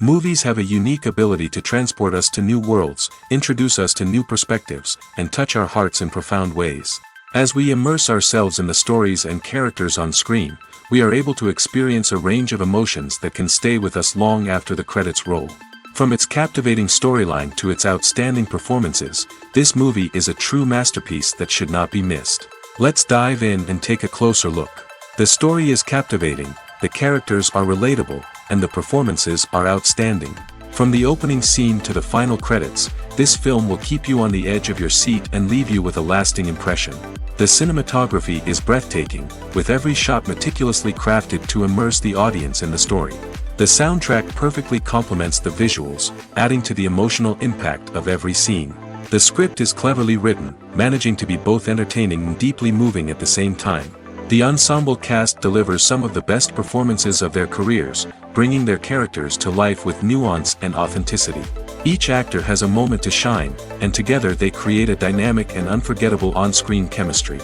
Movies have a unique ability to transport us to new worlds, introduce us to new perspectives, and touch our hearts in profound ways. As we immerse ourselves in the stories and characters on screen, we are able to experience a range of emotions that can stay with us long after the credits roll. From its captivating storyline to its outstanding performances, this movie is a true masterpiece that should not be missed. Let's dive in and take a closer look. The story is captivating, the characters are relatable, and the performances are outstanding. From the opening scene to the final credits, this film will keep you on the edge of your seat and leave you with a lasting impression. The cinematography is breathtaking, with every shot meticulously crafted to immerse the audience in the story. The soundtrack perfectly complements the visuals, adding to the emotional impact of every scene. The script is cleverly written, managing to be both entertaining and deeply moving at the same time. The ensemble cast delivers some of the best performances of their careers, bringing their characters to life with nuance and authenticity. Each actor has a moment to shine, and together they create a dynamic and unforgettable on-screen chemistry.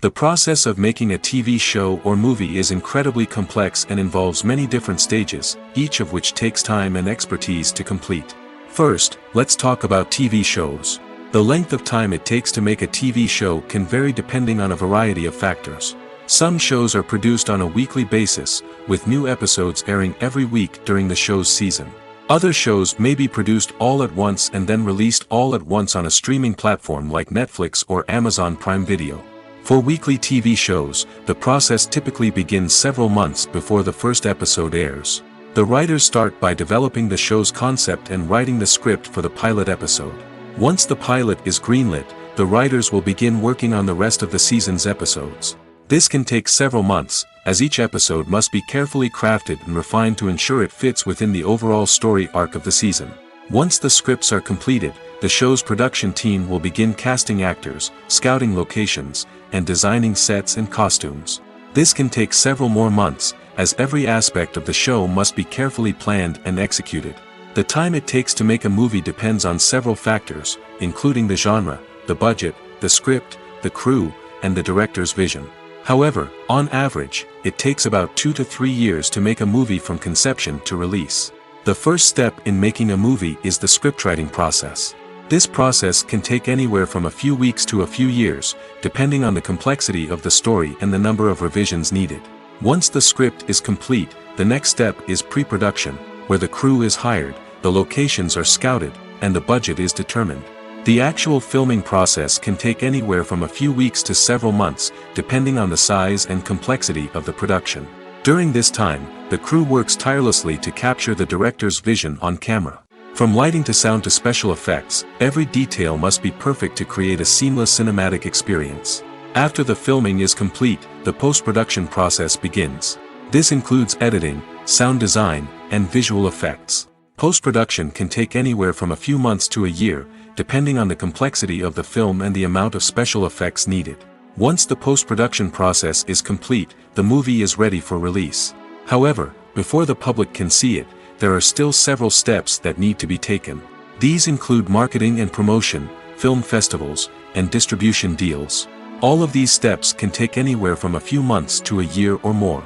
The process of making a TV show or movie is incredibly complex and involves many different stages, each of which takes time and expertise to complete. First, let's talk about TV shows. The length of time it takes to make a TV show can vary depending on a variety of factors. Some shows are produced on a weekly basis, with new episodes airing every week during the show's season. Other shows may be produced all at once and then released all at once on a streaming platform like Netflix or Amazon Prime Video. For weekly TV shows, the process typically begins several months before the first episode airs. The writers start by developing the show's concept and writing the script for the pilot episode. Once the pilot is greenlit, the writers will begin working on the rest of the season's episodes. This can take several months, as each episode must be carefully crafted and refined to ensure it fits within the overall story arc of the season. Once the scripts are completed, the show's production team will begin casting actors, scouting locations, and designing sets and costumes. This can take several more months, as every aspect of the show must be carefully planned and executed. The time it takes to make a movie depends on several factors, including the genre, the budget, the script, the crew, and the director's vision. However, on average, it takes about 2 to 3 years to make a movie from conception to release. The first step in making a movie is the scriptwriting process. This process can take anywhere from a few weeks to a few years, depending on the complexity of the story and the number of revisions needed. Once the script is complete, the next step is pre-production, where the crew is hired, the locations are scouted, and the budget is determined. The actual filming process can take anywhere from a few weeks to several months, depending on the size and complexity of the production. During this time, the crew works tirelessly to capture the director's vision on camera. From lighting to sound to special effects, every detail must be perfect to create a seamless cinematic experience. After the filming is complete, the post-production process begins. This includes editing, sound design, and visual effects. Post-production can take anywhere from a few months to a year, depending on the complexity of the film and the amount of special effects needed. Once the post-production process is complete, the movie is ready for release. However, before the public can see it, there are still several steps that need to be taken. These include marketing and promotion, film festivals, and distribution deals. All of these steps can take anywhere from a few months to a year or more.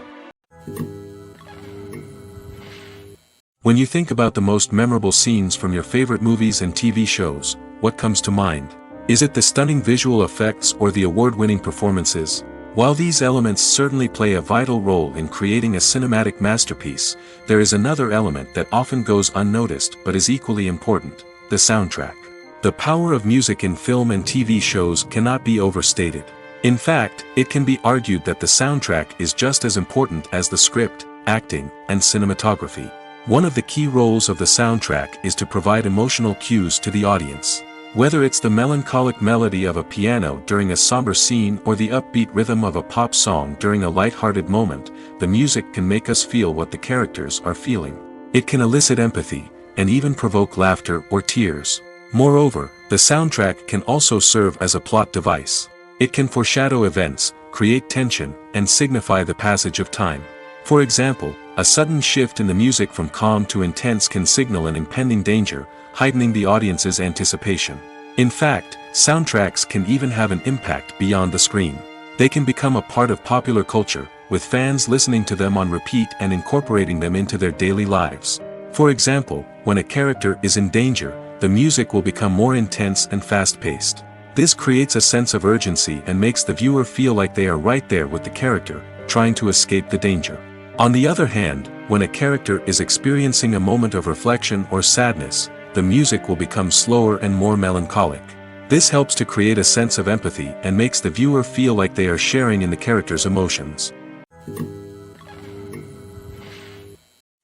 When you think about the most memorable scenes from your favorite movies and TV shows, what comes to mind? Is it the stunning visual effects or the award-winning performances? While these elements certainly play a vital role in creating a cinematic masterpiece, there is another element that often goes unnoticed but is equally important: the soundtrack. The power of music in film and TV shows cannot be overstated. In fact, it can be argued that the soundtrack is just as important as the script, acting, and cinematography. One of the key roles of the soundtrack is to provide emotional cues to the audience. Whether it's the melancholic melody of a piano during a somber scene or the upbeat rhythm of a pop song during a light-hearted moment, the music can make us feel what the characters are feeling. It can elicit empathy, and even provoke laughter or tears. Moreover, the soundtrack can also serve as a plot device. It can foreshadow events, create tension, and signify the passage of time. For example, a sudden shift in the music from calm to intense can signal an impending danger, heightening the audience's anticipation. In fact, soundtracks can even have an impact beyond the screen. They can become a part of popular culture, with fans listening to them on repeat and incorporating them into their daily lives. For example, when a character is in danger, the music will become more intense and fast-paced. This creates a sense of urgency and makes the viewer feel like they are right there with the character, trying to escape the danger. On the other hand, when a character is experiencing a moment of reflection or sadness, the music will become slower and more melancholic. This helps to create a sense of empathy and makes the viewer feel like they are sharing in the character's emotions.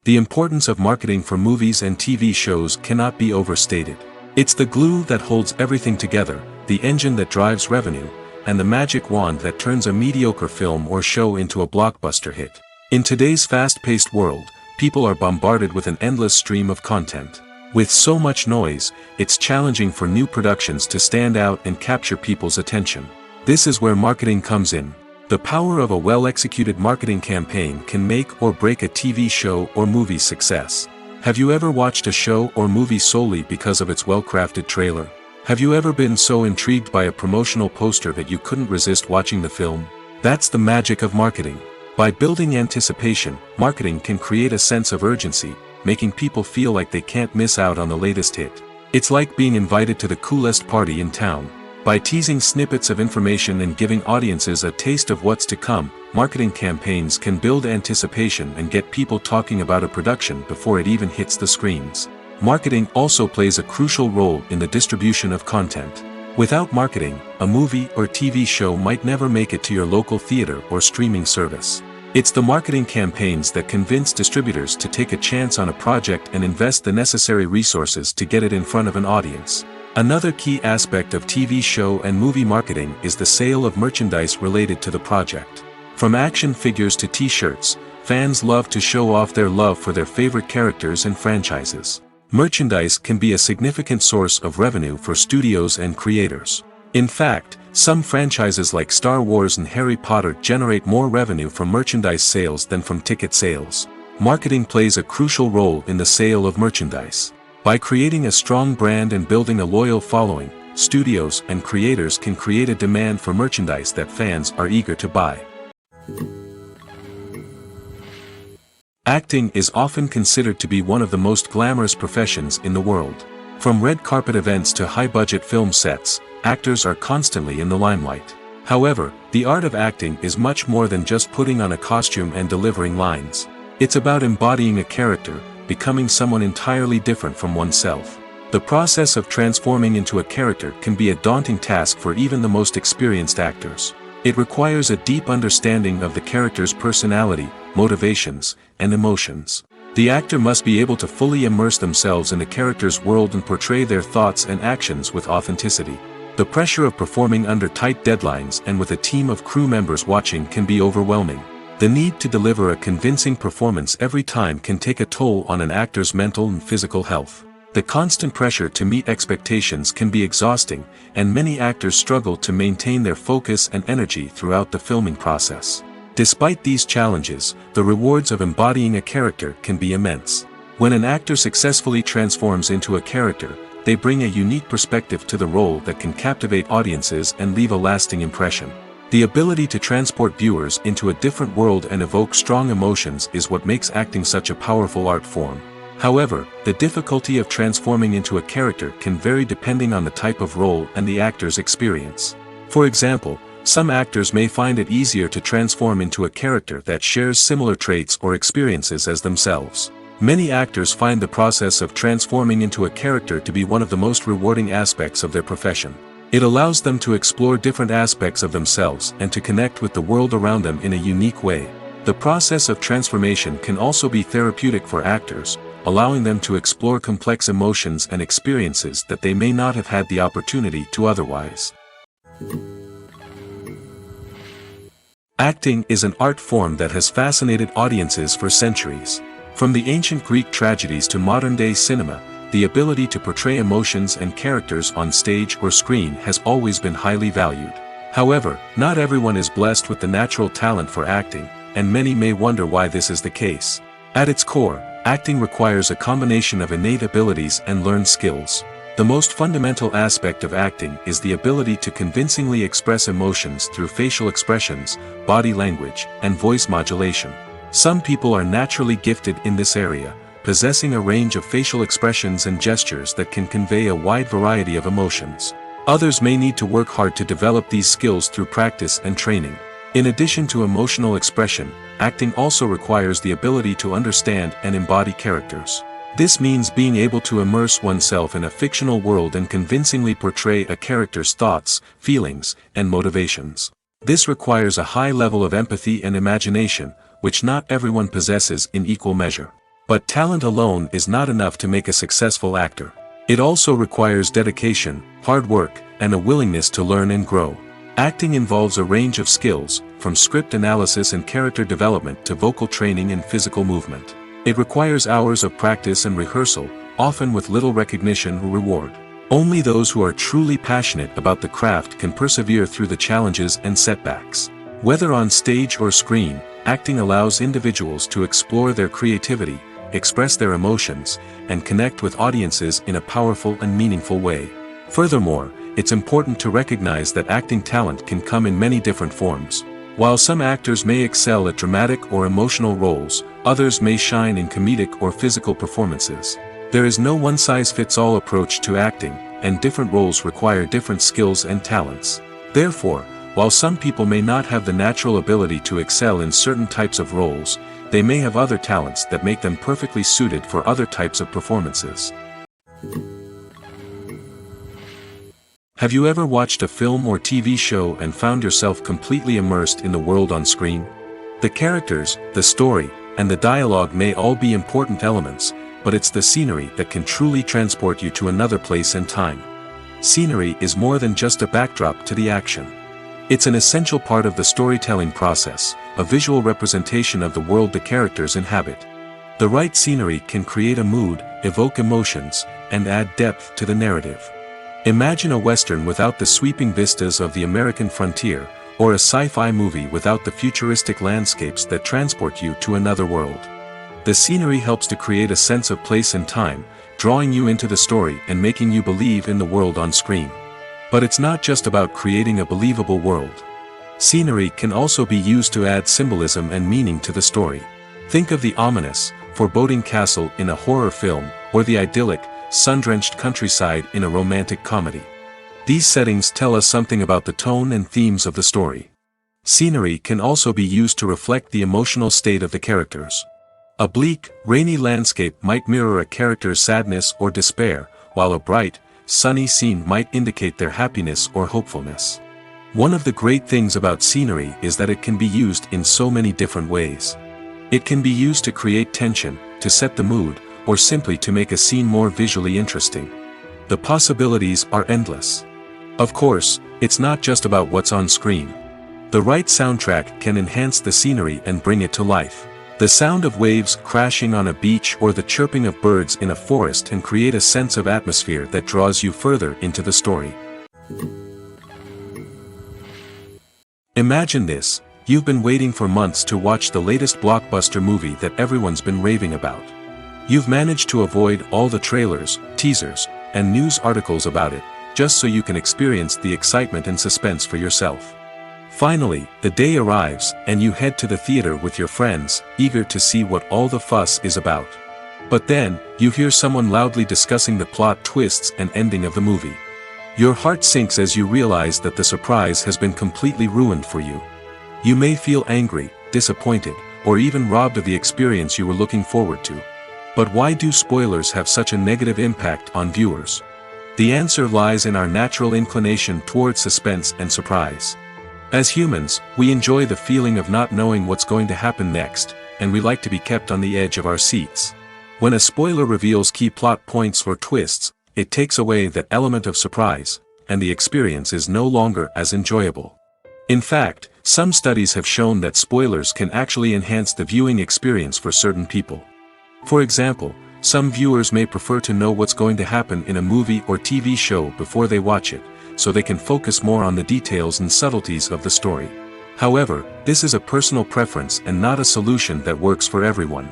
The importance of marketing for movies and TV shows cannot be overstated. It's the glue that holds everything together, the engine that drives revenue, and the magic wand that turns a mediocre film or show into a blockbuster hit. In today's fast-paced world, people are bombarded with an endless stream of content. With so much noise, it's challenging for new productions to stand out and capture people's attention. This is where marketing comes in. The power of a well-executed marketing campaign can make or break a TV show or movie's success. Have you ever watched a show or movie solely because of its well-crafted trailer? Have you ever been so intrigued by a promotional poster that you couldn't resist watching the film? That's the magic of marketing. By building anticipation, marketing can create a sense of urgency, making people feel like they can't miss out on the latest hit. It's like being invited to the coolest party in town. By teasing snippets of information and giving audiences a taste of what's to come, marketing campaigns can build anticipation and get people talking about a production before it even hits the screens. Marketing also plays a crucial role in the distribution of content. Without marketing, a movie or TV show might never make it to your local theater or streaming service. It's the marketing campaigns that convince distributors to take a chance on a project and invest the necessary resources to get it in front of an audience. Another key aspect of TV show and movie marketing is the sale of merchandise related to the project. From action figures to t-shirts, fans love to show off their love for their favorite characters and franchises. Merchandise can be a significant source of revenue for studios and creators. In fact, some franchises like Star Wars and Harry Potter generate more revenue from merchandise sales than from ticket sales. Marketing plays a crucial role in the sale of merchandise. By creating a strong brand and building a loyal following, studios and creators can create a demand for merchandise that fans are eager to buy. Acting is often considered to be one of the most glamorous professions in the world. From red carpet events to high-budget film sets, actors are constantly in the limelight. However, the art of acting is much more than just putting on a costume and delivering lines. It's about embodying a character, becoming someone entirely different from oneself. The process of transforming into a character can be a daunting task for even the most experienced actors. It requires a deep understanding of the character's personality, motivations, and emotions. The actor must be able to fully immerse themselves in the character's world and portray their thoughts and actions with authenticity. The pressure of performing under tight deadlines and with a team of crew members watching can be overwhelming. The need to deliver a convincing performance every time can take a toll on an actor's mental and physical health. The constant pressure to meet expectations can be exhausting, and many actors struggle to maintain their focus and energy throughout the filming process. Despite these challenges, the rewards of embodying a character can be immense. When an actor successfully transforms into a character, they bring a unique perspective to the role that can captivate audiences and leave a lasting impression. The ability to transport viewers into a different world and evoke strong emotions is what makes acting such a powerful art form. However, the difficulty of transforming into a character can vary depending on the type of role and the actor's experience. For example, some actors may find it easier to transform into a character that shares similar traits or experiences as themselves. Many actors find the process of transforming into a character to be one of the most rewarding aspects of their profession. It allows them to explore different aspects of themselves and to connect with the world around them in a unique way. The process of transformation can also be therapeutic for actors, allowing them to explore complex emotions and experiences that they may not have had the opportunity to otherwise. Acting is an art form that has fascinated audiences for centuries. From the ancient Greek tragedies to modern-day cinema, the ability to portray emotions and characters on stage or screen has always been highly valued. However, not everyone is blessed with the natural talent for acting, and many may wonder why this is the case. At its core, acting requires a combination of innate abilities and learned skills. The most fundamental aspect of acting is the ability to convincingly express emotions through facial expressions, body language, and voice modulation. Some people are naturally gifted in this area, possessing a range of facial expressions and gestures that can convey a wide variety of emotions. Others may need to work hard to develop these skills through practice and training. In addition to emotional expression, acting also requires the ability to understand and embody characters. This means being able to immerse oneself in a fictional world and convincingly portray a character's thoughts, feelings, and motivations. This requires a high level of empathy and imagination, which not everyone possesses in equal measure. But talent alone is not enough to make a successful actor. It also requires dedication, hard work, and a willingness to learn and grow. Acting involves a range of skills, from script analysis and character development to vocal training and physical movement. It requires hours of practice and rehearsal, often with little recognition or reward. Only those who are truly passionate about the craft can persevere through the challenges and setbacks. Whether on stage or screen, acting allows individuals to explore their creativity, express their emotions, and connect with audiences in a powerful and meaningful way. Furthermore, it's important to recognize that acting talent can come in many different forms. While some actors may excel at dramatic or emotional roles, others may shine in comedic or physical performances. There is no one-size-fits-all approach to acting, and different roles require different skills and talents. Therefore, while some people may not have the natural ability to excel in certain types of roles, they may have other talents that make them perfectly suited for other types of performances. Have you ever watched a film or TV show and found yourself completely immersed in the world on screen? The characters, the story, and the dialogue may all be important elements, but it's the scenery that can truly transport you to another place and time. Scenery is more than just a backdrop to the action. It's an essential part of the storytelling process, a visual representation of the world the characters inhabit. The right scenery can create a mood, evoke emotions, and add depth to the narrative. Imagine a Western without the sweeping vistas of the American frontier, or a sci-fi movie without the futuristic landscapes that transport you to another world. The scenery helps to create a sense of place and time, drawing you into the story and making you believe in the world on screen. But it's not just about creating a believable world. Scenery can also be used to add symbolism and meaning to the story. Think of the ominous, foreboding castle in a horror film, or the idyllic, sun-drenched countryside in a romantic comedy. These settings tell us something about the tone and themes of the story. Scenery can also be used to reflect the emotional state of the characters. A bleak, rainy landscape might mirror a character's sadness or despair, while a bright, sunny scene might indicate their happiness or hopefulness. One of the great things about scenery is that it can be used in so many different ways. It can be used to create tension, to set the mood, or simply to make a scene more visually interesting. The possibilities are endless. Of course, it's not just about what's on screen. The right soundtrack can enhance the scenery and bring it to life. The sound of waves crashing on a beach or the chirping of birds in a forest can create a sense of atmosphere that draws you further into the story. Imagine this: you've been waiting for months to watch the latest blockbuster movie that everyone's been raving about. You've managed to avoid all the trailers, teasers, and news articles about it, just so you can experience the excitement and suspense for yourself. Finally, the day arrives, and you head to the theater with your friends, eager to see what all the fuss is about. But then, you hear someone loudly discussing the plot twists and ending of the movie. Your heart sinks as you realize that the surprise has been completely ruined for you. You may feel angry, disappointed, or even robbed of the experience you were looking forward to. But why do spoilers have such a negative impact on viewers? The answer lies in our natural inclination towards suspense and surprise. As humans, we enjoy the feeling of not knowing what's going to happen next, and we like to be kept on the edge of our seats. When a spoiler reveals key plot points or twists, it takes away that element of surprise, and the experience is no longer as enjoyable. In fact, some studies have shown that spoilers can actually enhance the viewing experience for certain people. For example, some viewers may prefer to know what's going to happen in a movie or TV show before they watch it, so they can focus more on the details and subtleties of the story. However, this is a personal preference and not a solution that works for everyone.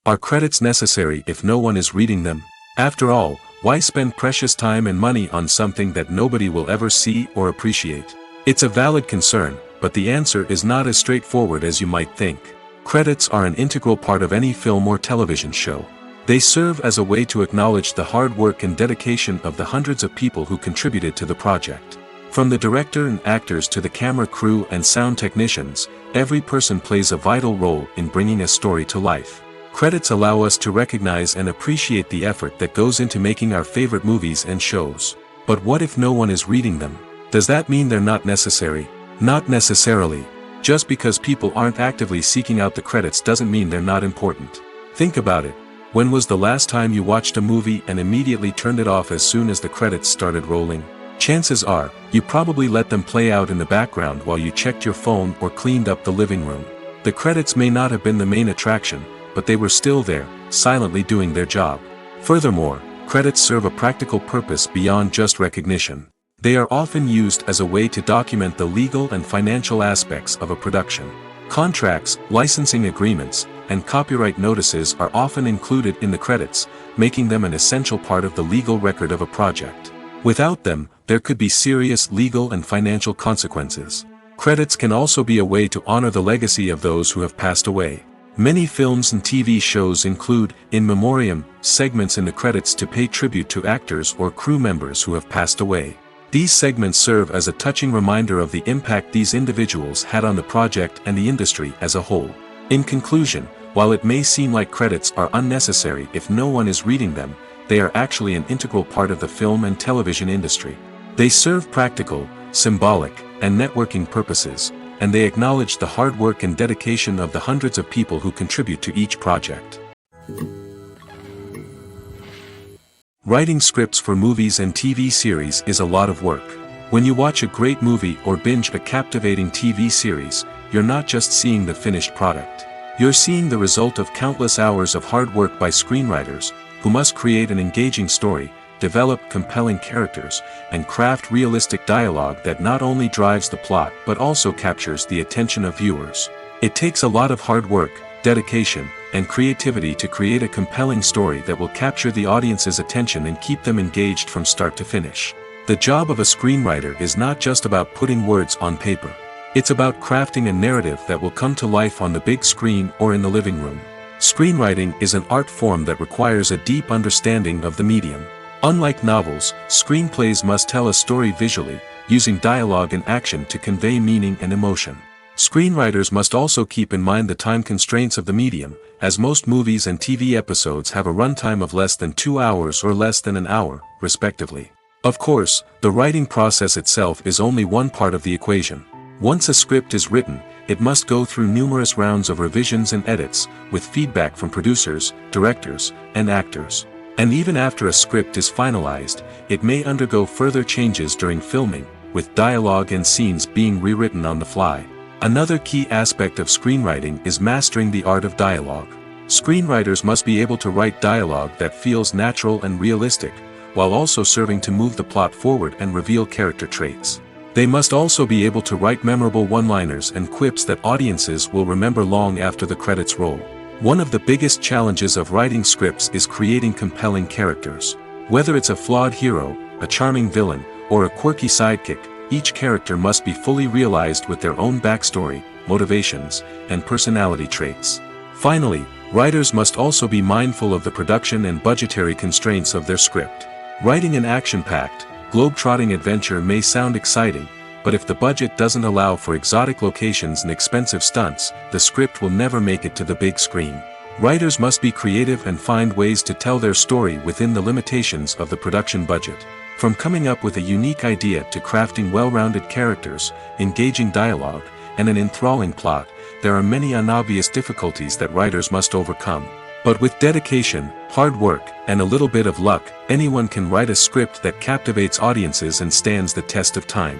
Are credits necessary if no one is reading them? After all, why spend precious time and money on something that nobody will ever see or appreciate? It's a valid concern, but the answer is not as straightforward as you might think. Credits are an integral part of any film or television show. They serve as a way to acknowledge the hard work and dedication of the hundreds of people who contributed to the project. From the director and actors to the camera crew and sound technicians, every person plays a vital role in bringing a story to life. Credits allow us to recognize and appreciate the effort that goes into making our favorite movies and shows. But what if no one is reading them? Does that mean they're not necessary? Not necessarily. Just because people aren't actively seeking out the credits doesn't mean they're not important. Think about it. When was the last time you watched a movie and immediately turned it off as soon as the credits started rolling? Chances are, you probably let them play out in the background while you checked your phone or cleaned up the living room. The credits may not have been the main attraction, but they were still there, silently doing their job. Furthermore, credits serve a practical purpose beyond just recognition. They are often used as a way to document the legal and financial aspects of a production. Contracts, licensing agreements, and copyright notices are often included in the credits, making them an essential part of the legal record of a project. Without them, there could be serious legal and financial consequences. Credits can also be a way to honor the legacy of those who have passed away. Many films and TV shows include, in memoriam, segments in the credits to pay tribute to actors or crew members who have passed away. These segments serve as a touching reminder of the impact these individuals had on the project and the industry as a whole. In conclusion, while it may seem like credits are unnecessary if no one is reading them, they are actually an integral part of the film and television industry. They serve practical, symbolic, and networking purposes, and they acknowledge the hard work and dedication of the hundreds of people who contribute to each project. Writing scripts for movies and TV series is a lot of work. When you watch a great movie or binge a captivating TV series, you're not just seeing the finished product. You're seeing the result of countless hours of hard work by screenwriters, who must create an engaging story, develop compelling characters, and craft realistic dialogue that not only drives the plot but also captures the attention of viewers. It takes a lot of hard work, dedication, and creativity to create a compelling story that will capture the audience's attention and keep them engaged from start to finish. The job of a screenwriter is not just about putting words on paper. It's about crafting a narrative that will come to life on the big screen or in the living room. Screenwriting is an art form that requires a deep understanding of the medium. Unlike novels, screenplays must tell a story visually, using dialogue and action to convey meaning and emotion. Screenwriters must also keep in mind the time constraints of the medium, as most movies and TV episodes have a runtime of less than 2 hours or less than an hour, respectively. Of course, the writing process itself is only one part of the equation. Once a script is written, it must go through numerous rounds of revisions and edits, with feedback from producers, directors, and actors. And even after a script is finalized, it may undergo further changes during filming, with dialogue and scenes being rewritten on the fly. Another key aspect of screenwriting is mastering the art of dialogue. Screenwriters must be able to write dialogue that feels natural and realistic, while also serving to move the plot forward and reveal character traits. They must also be able to write memorable one-liners and quips that audiences will remember long after the credits roll. One of the biggest challenges of writing scripts is creating compelling characters. Whether it's a flawed hero, a charming villain, or a quirky sidekick, each character must be fully realized with their own backstory, motivations, and personality traits. Finally, writers must also be mindful of the production and budgetary constraints of their script. Writing an action-packed, globe-trotting adventure may sound exciting, but if the budget doesn't allow for exotic locations and expensive stunts, the script will never make it to the big screen. Writers must be creative and find ways to tell their story within the limitations of the production budget. From coming up with a unique idea to crafting well-rounded characters, engaging dialogue, and an enthralling plot, there are many unobvious difficulties that writers must overcome. But with dedication, hard work, and a little bit of luck, anyone can write a script that captivates audiences and stands the test of time.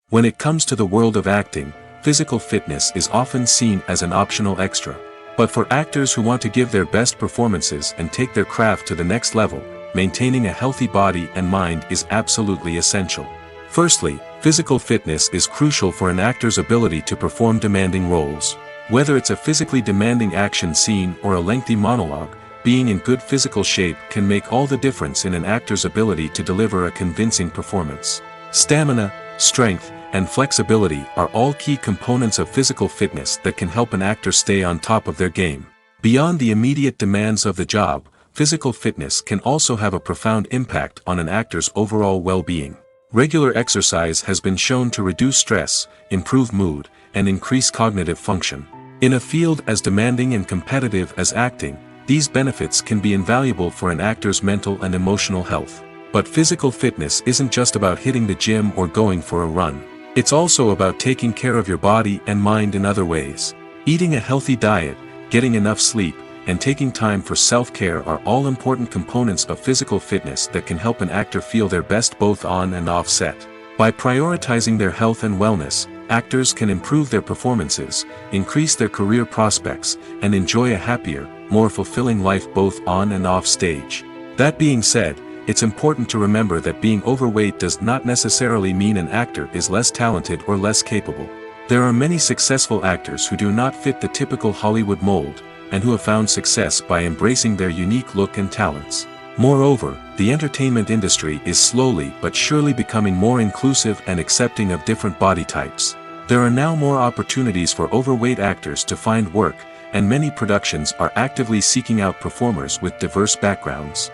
When it comes to the world of acting, physical fitness is often seen as an optional extra. But for actors who want to give their best performances and take their craft to the next level, maintaining a healthy body and mind is absolutely essential. Firstly, physical fitness is crucial for an actor's ability to perform demanding roles. Whether it's a physically demanding action scene or a lengthy monologue, being in good physical shape can make all the difference in an actor's ability to deliver a convincing performance. Stamina, strength, and flexibility are all key components of physical fitness that can help an actor stay on top of their game. Beyond the immediate demands of the job, physical fitness can also have a profound impact on an actor's overall well-being. Regular exercise has been shown to reduce stress, improve mood, and increase cognitive function. In a field as demanding and competitive as acting, these benefits can be invaluable for an actor's mental and emotional health. But physical fitness isn't just about hitting the gym or going for a run. It's also about taking care of your body and mind in other ways. Eating a healthy diet, getting enough sleep, and taking time for self-care are all important components of physical fitness that can help an actor feel their best both on and off set. By prioritizing their health and wellness, actors can improve their performances, increase their career prospects, and enjoy a happier, more fulfilling life both on and off stage. That being said, it's important to remember that being overweight does not necessarily mean an actor is less talented or less capable. There are many successful actors who do not fit the typical Hollywood mold, and who have found success by embracing their unique look and talents. Moreover, the entertainment industry is slowly but surely becoming more inclusive and accepting of different body types. There are now more opportunities for overweight actors to find work, and many productions are actively seeking out performers with diverse backgrounds.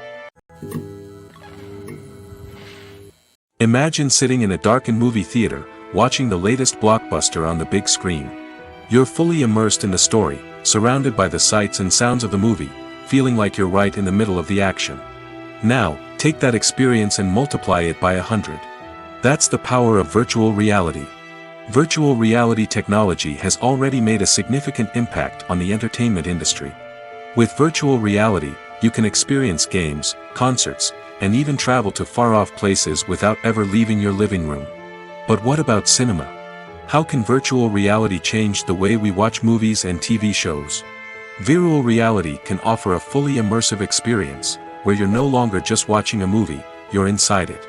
Imagine sitting in a darkened movie theater, watching the latest blockbuster on the big screen. You're fully immersed in the story, surrounded by the sights and sounds of the movie, feeling like you're right in the middle of the action. Now, take that experience and multiply it by 100. That's the power of virtual reality. Virtual reality technology has already made a significant impact on the entertainment industry. With virtual reality, you can experience games, concerts, and even travel to far-off places without ever leaving your living room. But what about cinema? How can virtual reality change the way we watch movies and TV shows? Virtual reality can offer a fully immersive experience, where you're no longer just watching a movie, you're inside it.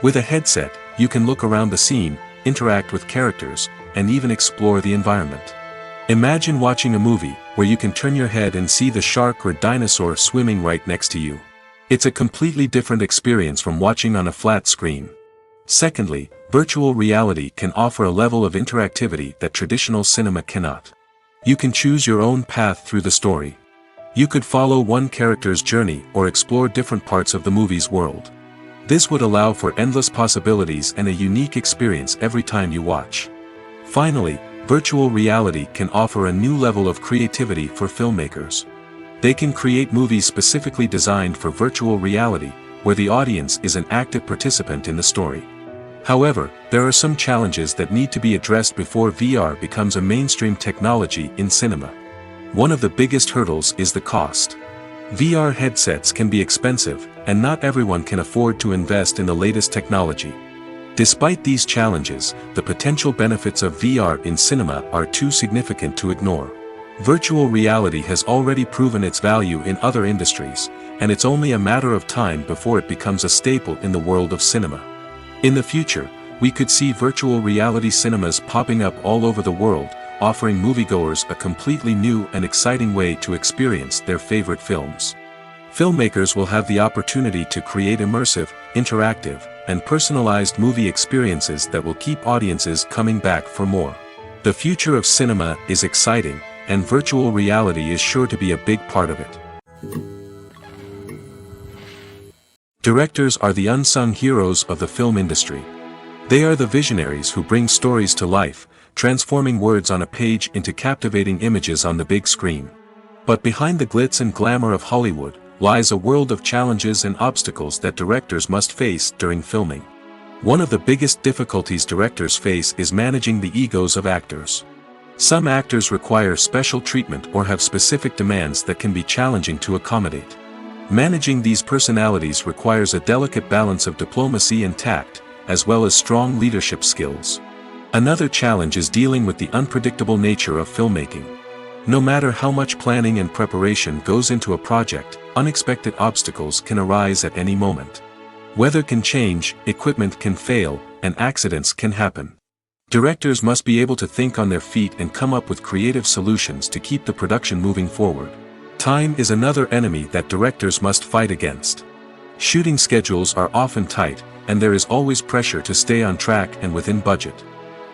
With a headset, you can look around the scene, interact with characters, and even explore the environment. Imagine watching a movie, where you can turn your head and see the shark or dinosaur swimming right next to you. It's a completely different experience from watching on a flat screen. Secondly, virtual reality can offer a level of interactivity that traditional cinema cannot. You can choose your own path through the story. You could follow one character's journey or explore different parts of the movie's world. This would allow for endless possibilities and a unique experience every time you watch. Finally, virtual reality can offer a new level of creativity for filmmakers. They can create movies specifically designed for virtual reality, where the audience is an active participant in the story. However, there are some challenges that need to be addressed before VR becomes a mainstream technology in cinema. One of the biggest hurdles is the cost. VR headsets can be expensive, and not everyone can afford to invest in the latest technology. Despite these challenges, the potential benefits of VR in cinema are too significant to ignore. Virtual reality has already proven its value in other industries, and it's only a matter of time before it becomes a staple in the world of cinema. In the future, we could see virtual reality cinemas popping up all over the world, offering moviegoers a completely new and exciting way to experience their favorite films. Filmmakers will have the opportunity to create immersive, interactive, and personalized movie experiences that will keep audiences coming back for more. The future of cinema is exciting, and virtual reality is sure to be a big part of it. Directors are the unsung heroes of the film industry. They are the visionaries who bring stories to life, transforming words on a page into captivating images on the big screen. But behind the glitz and glamour of Hollywood, lies a world of challenges and obstacles that directors must face during filming. One of the biggest difficulties directors face is managing the egos of actors. Some actors require special treatment or have specific demands that can be challenging to accommodate. Managing these personalities requires a delicate balance of diplomacy and tact, as well as strong leadership skills. Another challenge is dealing with the unpredictable nature of filmmaking. No matter how much planning and preparation goes into a project, unexpected obstacles can arise at any moment. Weather can change, equipment can fail, and accidents can happen. Directors must be able to think on their feet and come up with creative solutions to keep the production moving forward. Time is another enemy that directors must fight against. Shooting schedules are often tight, and there is always pressure to stay on track and within budget.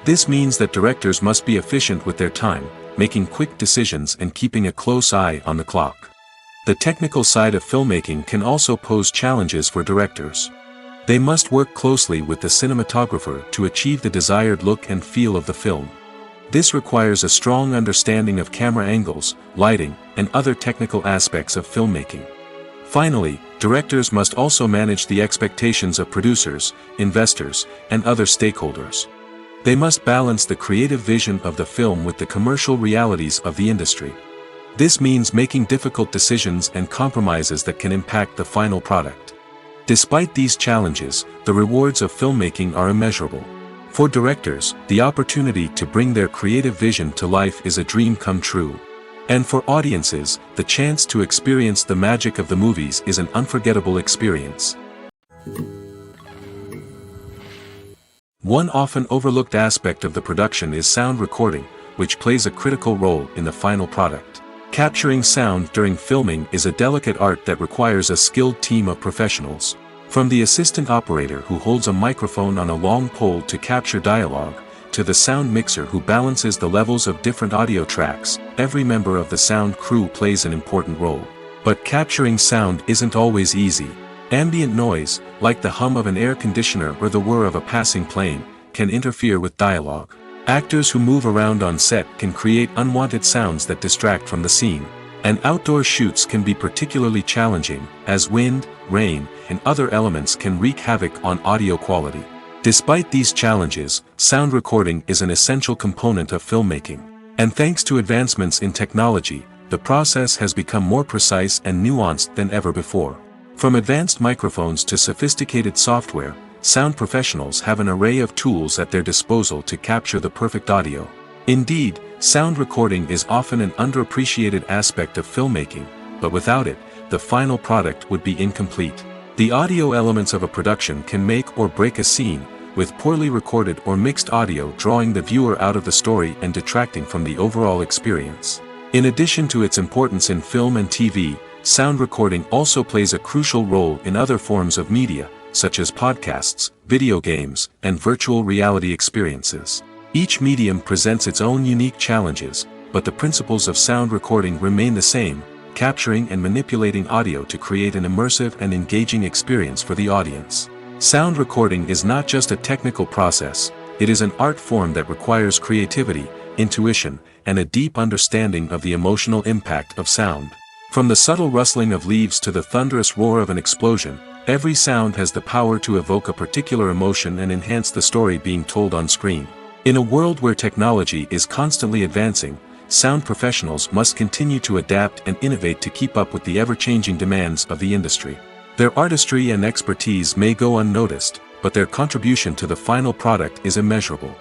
This means that directors must be efficient with their time, making quick decisions and keeping a close eye on the clock. The technical side of filmmaking can also pose challenges for directors. They must work closely with the cinematographer to achieve the desired look and feel of the film. This requires a strong understanding of camera angles, lighting, and other technical aspects of filmmaking. Finally, directors must also manage the expectations of producers, investors, and other stakeholders. They must balance the creative vision of the film with the commercial realities of the industry. This means making difficult decisions and compromises that can impact the final product. Despite these challenges, the rewards of filmmaking are immeasurable. For directors, the opportunity to bring their creative vision to life is a dream come true. And for audiences, the chance to experience the magic of the movies is an unforgettable experience. One often overlooked aspect of the production is sound recording, which plays a critical role in the final product. Capturing sound during filming is a delicate art that requires a skilled team of professionals. From the assistant operator who holds a microphone on a long pole to capture dialogue, to the sound mixer who balances the levels of different audio tracks, every member of the sound crew plays an important role. But capturing sound isn't always easy. Ambient noise, like the hum of an air conditioner or the whir of a passing plane, can interfere with dialogue. Actors who move around on set can create unwanted sounds that distract from the scene. And outdoor shoots can be particularly challenging, as wind, rain, and other elements can wreak havoc on audio quality. Despite these challenges, sound recording is an essential component of filmmaking. And thanks to advancements in technology, the process has become more precise and nuanced than ever before. From advanced microphones to sophisticated software, sound professionals have an array of tools at their disposal to capture the perfect audio. Indeed, sound recording is often an underappreciated aspect of filmmaking, but without it, the final product would be incomplete. The audio elements of a production can make or break a scene, with poorly recorded or mixed audio drawing the viewer out of the story and detracting from the overall experience. In addition to its importance in film and TV, sound recording also plays a crucial role in other forms of media, such as podcasts, video games, and virtual reality experiences. Each medium presents its own unique challenges, but the principles of sound recording remain the same, capturing and manipulating audio to create an immersive and engaging experience for the audience. Sound recording is not just a technical process, it is an art form that requires creativity, intuition, and a deep understanding of the emotional impact of sound. From the subtle rustling of leaves to the thunderous roar of an explosion, every sound has the power to evoke a particular emotion and enhance the story being told on screen. In a world where technology is constantly advancing, sound professionals must continue to adapt and innovate to keep up with the ever-changing demands of the industry. Their artistry and expertise may go unnoticed, but their contribution to the final product is immeasurable.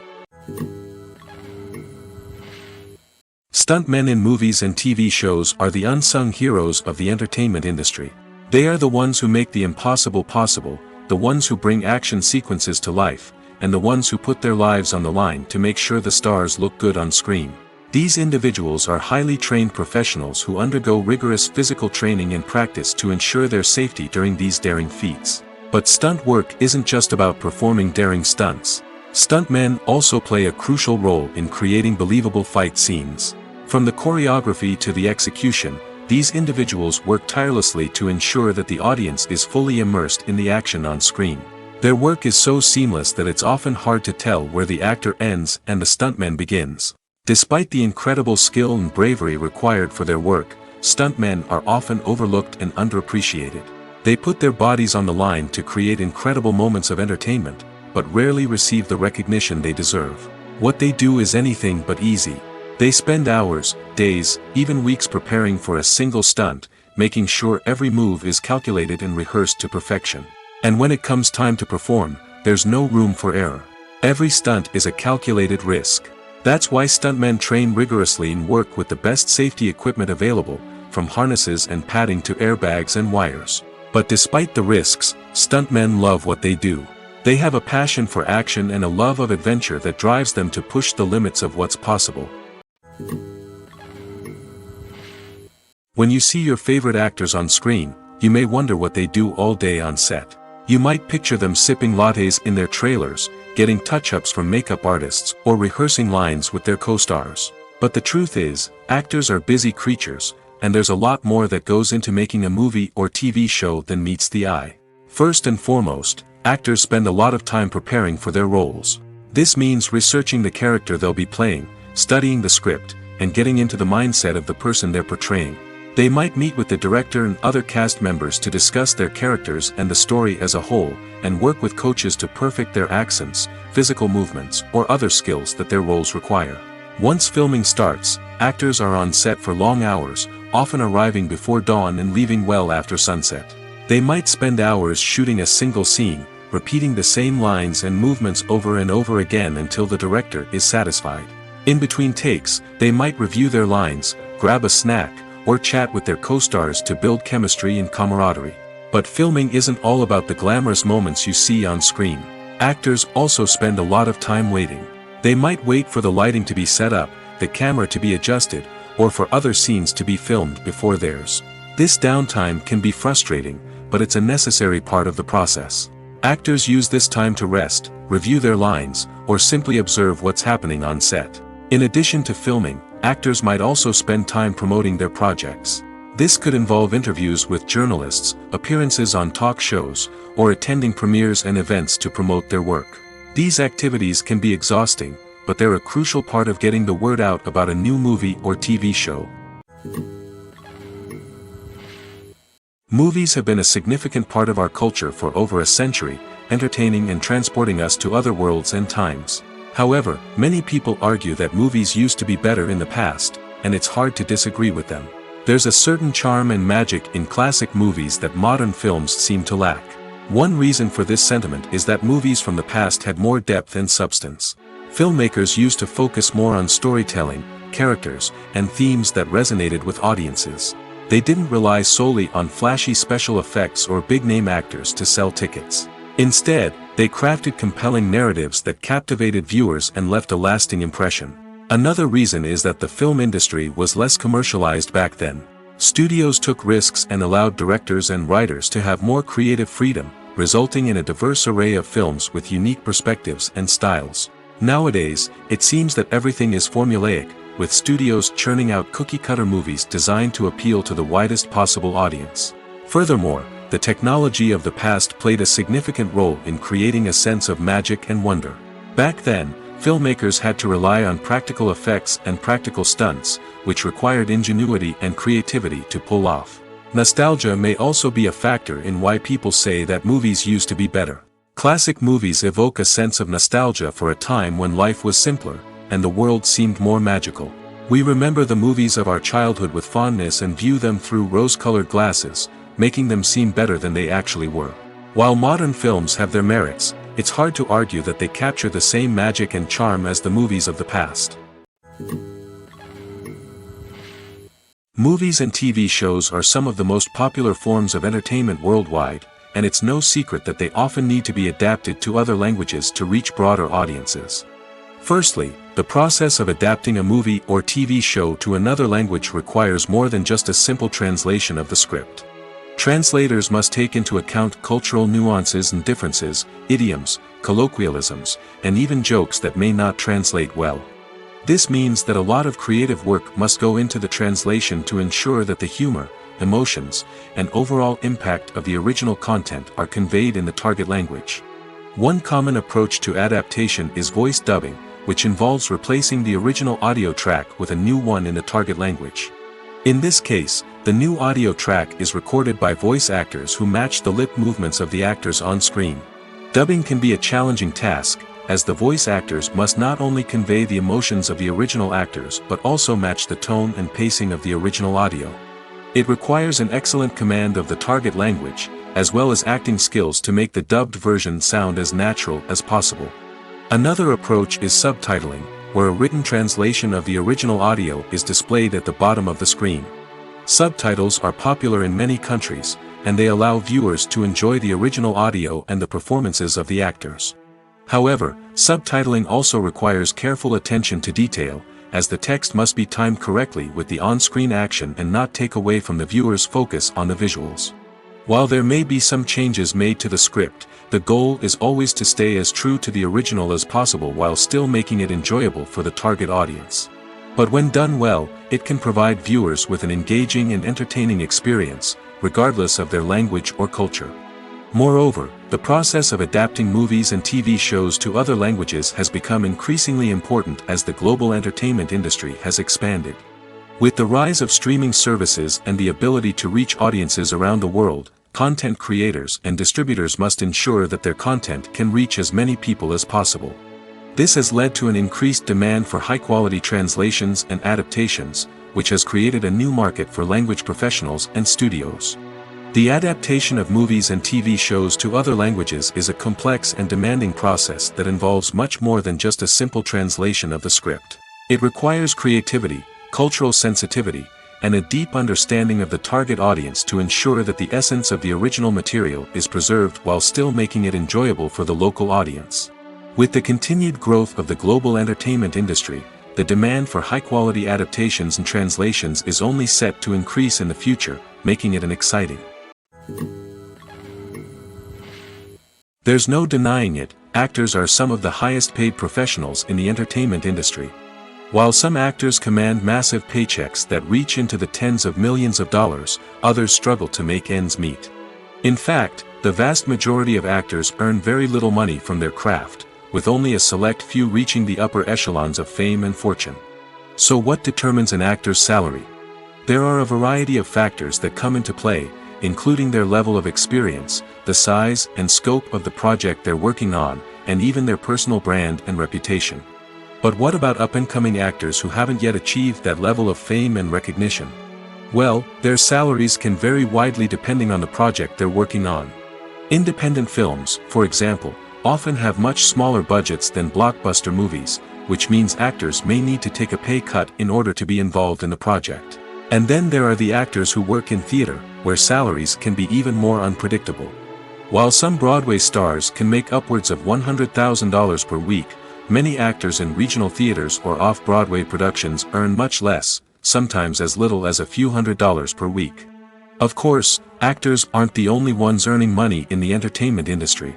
Stuntmen in movies and TV shows are the unsung heroes of the entertainment industry. They are the ones who make the impossible possible, the ones who bring action sequences to life, and the ones who put their lives on the line to make sure the stars look good on screen. These individuals are highly trained professionals who undergo rigorous physical training and practice to ensure their safety during these daring feats. But stunt work isn't just about performing daring stunts. Stuntmen also play a crucial role in creating believable fight scenes. From the choreography to the execution, these individuals work tirelessly to ensure that the audience is fully immersed in the action on screen. Their work is so seamless that it's often hard to tell where the actor ends and the stuntman begins. Despite the incredible skill and bravery required for their work, stuntmen are often overlooked and underappreciated. They put their bodies on the line to create incredible moments of entertainment, but rarely receive the recognition they deserve. What they do is anything but easy. They spend hours, days, even weeks preparing for a single stunt, making sure every move is calculated and rehearsed to perfection. And when it comes time to perform, there's no room for error. Every stunt is a calculated risk. That's why stuntmen train rigorously and work with the best safety equipment available, from harnesses and padding to airbags and wires. But despite the risks, stuntmen love what they do. They have a passion for action and a love of adventure that drives them to push the limits of what's possible. When you see your favorite actors on screen, you may wonder what they do all day on set. You might picture them sipping lattes in their trailers, getting touch-ups from makeup artists, or rehearsing lines with their co-stars. But the truth is, actors are busy creatures, and there's a lot more that goes into making a movie or TV show than meets the eye. First and foremost, actors spend a lot of time preparing for their roles. This means researching the character they'll be playing, studying the script, and getting into the mindset of the person they're portraying. They might meet with the director and other cast members to discuss their characters and the story as a whole, and work with coaches to perfect their accents, physical movements, or other skills that their roles require. Once filming starts, actors are on set for long hours, often arriving before dawn and leaving well after sunset. They might spend hours shooting a single scene, repeating the same lines and movements over and over again until the director is satisfied. In between takes, they might review their lines, grab a snack, or chat with their co-stars to build chemistry and camaraderie. But filming isn't all about the glamorous moments you see on screen. Actors also spend a lot of time waiting. They might wait for the lighting to be set up, the camera to be adjusted, or for other scenes to be filmed before theirs. This downtime can be frustrating, but it's a necessary part of the process. Actors use this time to rest, review their lines, or simply observe what's happening on set. In addition to filming, actors might also spend time promoting their projects. This could involve interviews with journalists, appearances on talk shows, or attending premieres and events to promote their work. These activities can be exhausting, but they're a crucial part of getting the word out about a new movie or TV show. Movies have been a significant part of our culture for over a century, entertaining and transporting us to other worlds and times. However, many people argue that movies used to be better in the past, and it's hard to disagree with them. There's a certain charm and magic in classic movies that modern films seem to lack. One reason for this sentiment is that movies from the past had more depth and substance. Filmmakers used to focus more on storytelling, characters, and themes that resonated with audiences. They didn't rely solely on flashy special effects or big-name actors to sell tickets. Instead, they crafted compelling narratives that captivated viewers and left a lasting impression. Another reason is that the film industry was less commercialized back then. Studios took risks and allowed directors and writers to have more creative freedom, resulting in a diverse array of films with unique perspectives and styles. Nowadays, it seems that everything is formulaic, with studios churning out cookie-cutter movies designed to appeal to the widest possible audience. Furthermore, the technology of the past played a significant role in creating a sense of magic and wonder. Back then, filmmakers had to rely on practical effects and practical stunts, which required ingenuity and creativity to pull off. Nostalgia may also be a factor in why people say that movies used to be better. Classic movies evoke a sense of nostalgia for a time when life was simpler, and the world seemed more magical. We remember the movies of our childhood with fondness and view them through rose-colored glasses, making them seem better than they actually were. While modern films have their merits, it's hard to argue that they capture the same magic and charm as the movies of the past. Movies and TV shows are some of the most popular forms of entertainment worldwide, and it's no secret that they often need to be adapted to other languages to reach broader audiences. Firstly, the process of adapting a movie or TV show to another language requires more than just a simple translation of the script. Translators must take into account cultural nuances and differences, idioms, colloquialisms, and even jokes that may not translate well. This means that a lot of creative work must go into the translation to ensure that the humor, emotions, and overall impact of the original content are conveyed in the target language. One common approach to adaptation is voice dubbing, which involves replacing the original audio track with a new one in the target language. In this case, the new audio track is recorded by voice actors who match the lip movements of the actors on screen. Dubbing can be a challenging task, as the voice actors must not only convey the emotions of the original actors but also match the tone and pacing of the original audio. It requires an excellent command of the target language, as well as acting skills to make the dubbed version sound as natural as possible. Another approach is subtitling, where a written translation of the original audio is displayed at the bottom of the screen. Subtitles are popular in many countries, and they allow viewers to enjoy the original audio and the performances of the actors. However, subtitling also requires careful attention to detail, as the text must be timed correctly with the on-screen action and not take away from the viewer's focus on the visuals. While there may be some changes made to the script, the goal is always to stay as true to the original as possible while still making it enjoyable for the target audience. But when done well, it can provide viewers with an engaging and entertaining experience, regardless of their language or culture. Moreover, the process of adapting movies and TV shows to other languages has become increasingly important as the global entertainment industry has expanded. With the rise of streaming services and the ability to reach audiences around the world, content creators and distributors must ensure that their content can reach as many people as possible. This has led to an increased demand for high-quality translations and adaptations, which has created a new market for language professionals and studios. The adaptation of movies and TV shows to other languages is a complex and demanding process that involves much more than just a simple translation of the script. It requires creativity, cultural sensitivity, and a deep understanding of the target audience to ensure that the essence of the original material is preserved while still making it enjoyable for the local audience. With the continued growth of the global entertainment industry, the demand for high-quality adaptations and translations is only set to increase in the future, making it an exciting. There's no denying it, actors are some of the highest-paid professionals in the entertainment industry. While some actors command massive paychecks that reach into the tens of millions of dollars, others struggle to make ends meet. In fact, the vast majority of actors earn very little money from their craft, with only a select few reaching the upper echelons of fame and fortune. So what determines an actor's salary? There are a variety of factors that come into play, including their level of experience, the size and scope of the project they're working on, and even their personal brand and reputation. But what about up-and-coming actors who haven't yet achieved that level of fame and recognition? Well, their salaries can vary widely depending on the project they're working on. Independent films, for example, often have much smaller budgets than blockbuster movies, which means actors may need to take a pay cut in order to be involved in the project. And then there are the actors who work in theater, where salaries can be even more unpredictable. While some Broadway stars can make upwards of $100,000 per week, many actors in regional theaters or off-Broadway productions earn much less, sometimes as little as a few $100s per week. Of course, actors aren't the only ones earning money in the entertainment industry.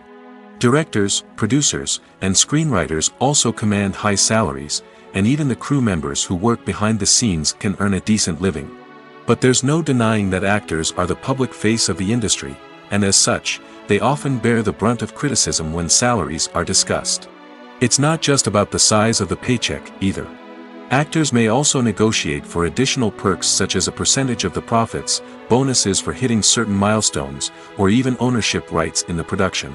Directors, producers, and screenwriters also command high salaries, and even the crew members who work behind the scenes can earn a decent living. But there's no denying that actors are the public face of the industry, and as such, they often bear the brunt of criticism when salaries are discussed. It's not just about the size of the paycheck, either. Actors may also negotiate for additional perks such as a percentage of the profits, bonuses for hitting certain milestones, or even ownership rights in the production.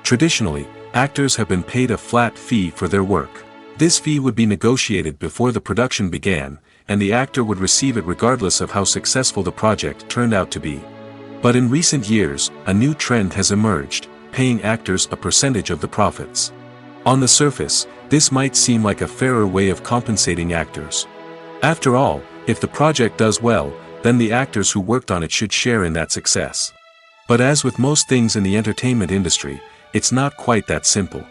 Traditionally, actors have been paid a flat fee for their work. This fee would be negotiated before the production began, and the actor would receive it regardless of how successful the project turned out to be. But in recent years, a new trend has emerged, paying actors a percentage of the profits. On the surface, this might seem like a fairer way of compensating actors. After all, if the project does well, then the actors who worked on it should share in that success. But as with most things in the entertainment industry, it's not quite that simple.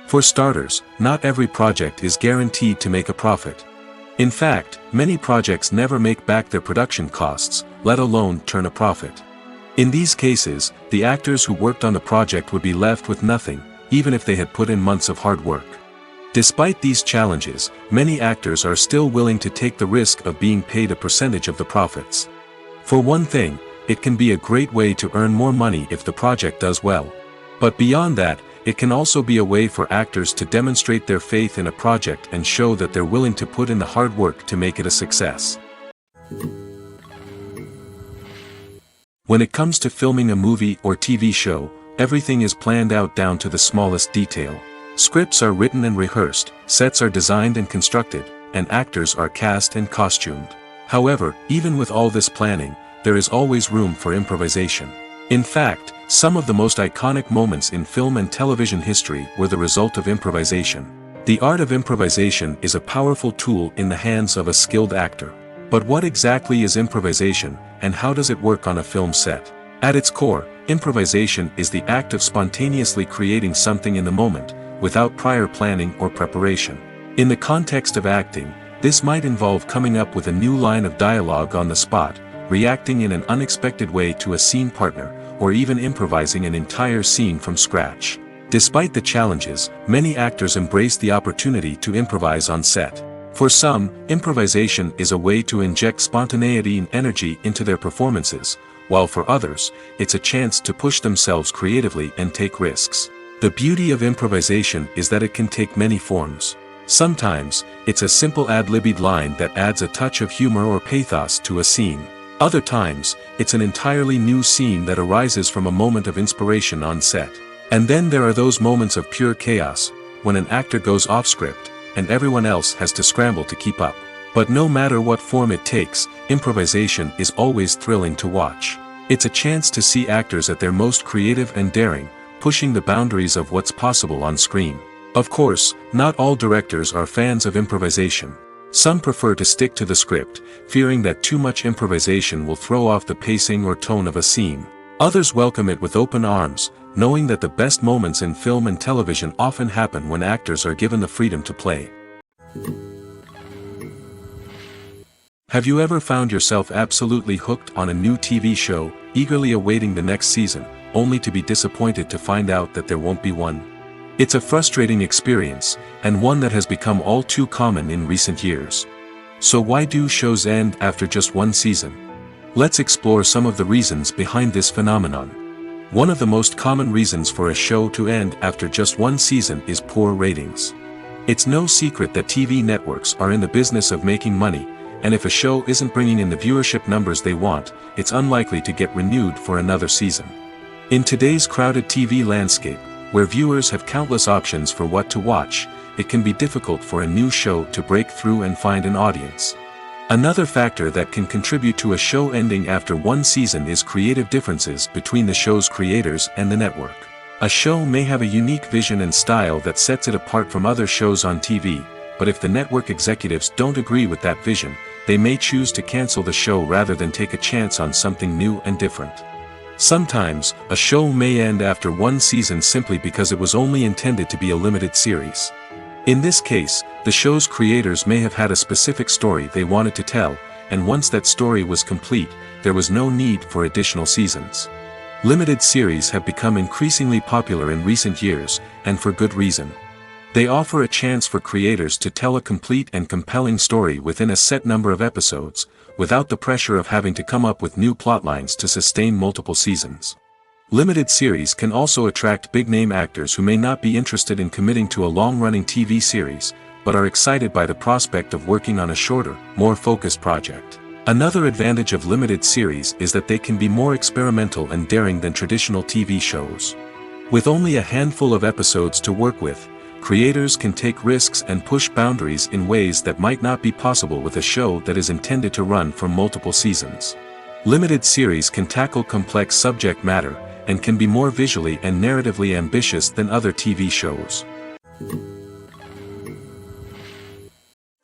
For starters, not every project is guaranteed to make a profit. In fact, many projects never make back their production costs, let alone turn a profit. In these cases, the actors who worked on the project would be left with nothing, even if they had put in months of hard work. Despite these challenges, many actors are still willing to take the risk of being paid a percentage of the profits. For one thing, it can be a great way to earn more money if the project does well. But beyond that, it can also be a way for actors to demonstrate their faith in a project and show that they're willing to put in the hard work to make it a success. When it comes to filming a movie or TV show, everything is planned out down to the smallest detail. Scripts are written and rehearsed, sets are designed and constructed, and actors are cast and costumed. However, even with all this planning, there is always room for improvisation. In fact, some of the most iconic moments in film and television history were the result of improvisation. The art of improvisation is a powerful tool in the hands of a skilled actor. But what exactly is improvisation, and how does it work on a film set? At its core, improvisation is the act of spontaneously creating something in the moment, without prior planning or preparation. In the context of acting, this might involve coming up with a new line of dialogue on the spot, reacting in an unexpected way to a scene partner, or even improvising an entire scene from scratch. Despite the challenges, many actors embrace the opportunity to improvise on set. For some, improvisation is a way to inject spontaneity and energy into their performances, while for others, it's a chance to push themselves creatively and take risks. The beauty of improvisation is that it can take many forms. Sometimes, it's a simple ad-libbed line that adds a touch of humor or pathos to a scene. Other times, it's an entirely new scene that arises from a moment of inspiration on set. And then there are those moments of pure chaos, when an actor goes off script, and everyone else has to scramble to keep up. But no matter what form it takes, improvisation is always thrilling to watch. It's a chance to see actors at their most creative and daring, pushing the boundaries of what's possible on screen. Of course, not all directors are fans of improvisation. Some prefer to stick to the script, fearing that too much improvisation will throw off the pacing or tone of a scene. Others welcome it with open arms, knowing that the best moments in film and television often happen when actors are given the freedom to play. Have you ever found yourself absolutely hooked on a new TV show, eagerly awaiting the next season, only to be disappointed to find out that there won't be one? It's a frustrating experience, and one that has become all too common in recent years. So why do shows end after just one season? Let's explore some of the reasons behind this phenomenon. One of the most common reasons for a show to end after just one season is poor ratings. It's no secret that TV networks are in the business of making money, and if a show isn't bringing in the viewership numbers they want, it's unlikely to get renewed for another season. In today's crowded TV landscape, where viewers have countless options for what to watch, it can be difficult for a new show to break through and find an audience. Another factor that can contribute to a show ending after one season is creative differences between the show's creators and the network. A show may have a unique vision and style that sets it apart from other shows on TV, but if the network executives don't agree with that vision, they may choose to cancel the show rather than take a chance on something new and different. Sometimes, a show may end after one season simply because it was only intended to be a limited series. In this case, the show's creators may have had a specific story they wanted to tell, and once that story was complete, there was no need for additional seasons. Limited series have become increasingly popular in recent years, and for good reason. They offer a chance for creators to tell a complete and compelling story within a set number of episodes, without the pressure of having to come up with new plotlines to sustain multiple seasons. Limited series can also attract big-name actors who may not be interested in committing to a long-running TV series, but are excited by the prospect of working on a shorter, more focused project. Another advantage of limited series is that they can be more experimental and daring than traditional TV shows. With only a handful of episodes to work with, creators can take risks and push boundaries in ways that might not be possible with a show that is intended to run for multiple seasons. Limited series can tackle complex subject matter, and can be more visually and narratively ambitious than other TV shows.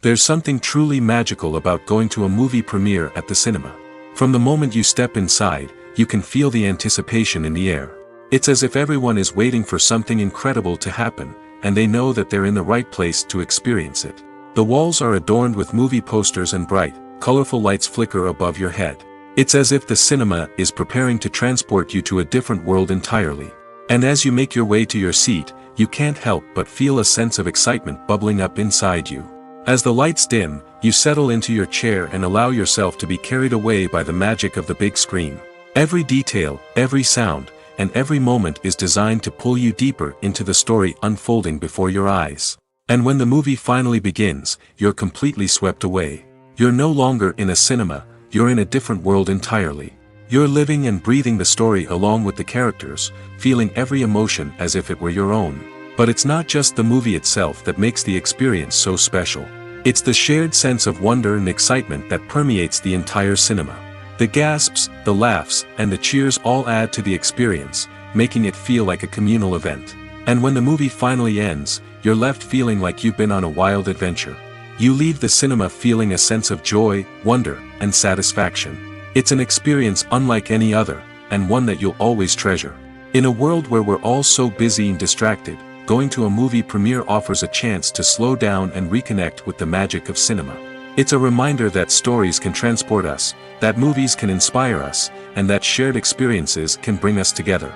There's something truly magical about going to a movie premiere at the cinema. From the moment you step inside, you can feel the anticipation in the air. It's as if everyone is waiting for something incredible to happen, and they know that they're in the right place to experience it. The walls are adorned with movie posters and bright, colorful lights flicker above your head. It's as if the cinema is preparing to transport you to a different world entirely. And as you make your way to your seat, you can't help but feel a sense of excitement bubbling up inside you. As the lights dim, you settle into your chair and allow yourself to be carried away by the magic of the big screen. Every detail, every sound, and every moment is designed to pull you deeper into the story unfolding before your eyes. And when the movie finally begins, you're completely swept away. You're no longer in a cinema, you're in a different world entirely. You're living and breathing the story along with the characters, feeling every emotion as if it were your own. But it's not just the movie itself that makes the experience so special. It's the shared sense of wonder and excitement that permeates the entire cinema. The gasps, the laughs, and the cheers all add to the experience, making it feel like a communal event. And when the movie finally ends, you're left feeling like you've been on a wild adventure. You leave the cinema feeling a sense of joy, wonder, and satisfaction. It's an experience unlike any other, and one that you'll always treasure. In a world where we're all so busy and distracted, going to a movie premiere offers a chance to slow down and reconnect with the magic of cinema. It's a reminder that stories can transport us, that movies can inspire us, and that shared experiences can bring us together.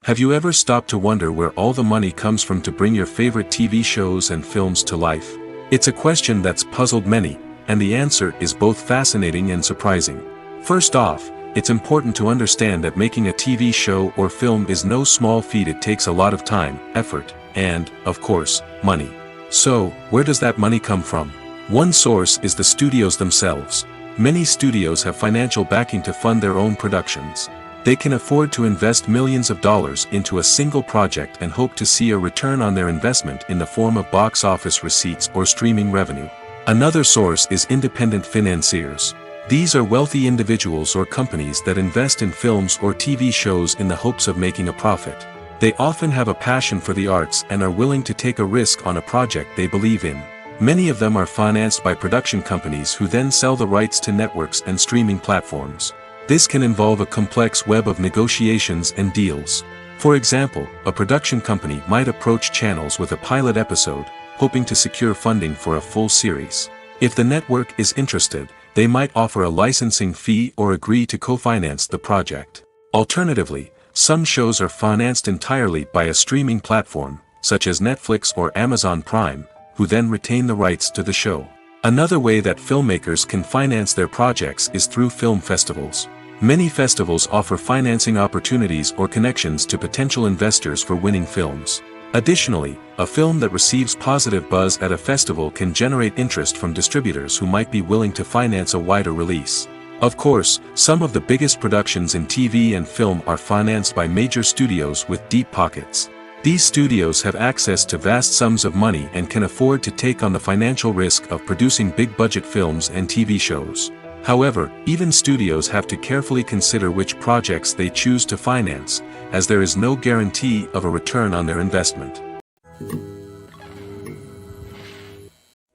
Have you ever stopped to wonder where all the money comes from to bring your favorite TV shows and films to life? It's a question that's puzzled many, and the answer is both fascinating and surprising. First off, it's important to understand that making a TV show or film is no small feat. It takes a lot of time, effort, and, of course, money. So, where does that money come from? One source is the studios themselves. Many studios have financial backing to fund their own productions. They can afford to invest millions of dollars into a single project and hope to see a return on their investment in the form of box office receipts or streaming revenue. Another source is independent financiers. These are wealthy individuals or companies that invest in films or TV shows in the hopes of making a profit. They often have a passion for the arts and are willing to take a risk on a project they believe in. Many of them are financed by production companies who then sell the rights to networks and streaming platforms. This can involve a complex web of negotiations and deals. For example, a production company might approach channels with a pilot episode, hoping to secure funding for a full series. If the network is interested, they might offer a licensing fee or agree to co-finance the project. Alternatively, some shows are financed entirely by a streaming platform, such as Netflix or Amazon Prime, who then retain the rights to the show. Another way that filmmakers can finance their projects is through film festivals. Many festivals offer financing opportunities or connections to potential investors for winning films. Additionally, a film that receives positive buzz at a festival can generate interest from distributors who might be willing to finance a wider release. Of course, some of the biggest productions in TV and film are financed by major studios with deep pockets. These studios have access to vast sums of money and can afford to take on the financial risk of producing big-budget films and TV shows. However, even studios have to carefully consider which projects they choose to finance, as there is no guarantee of a return on their investment.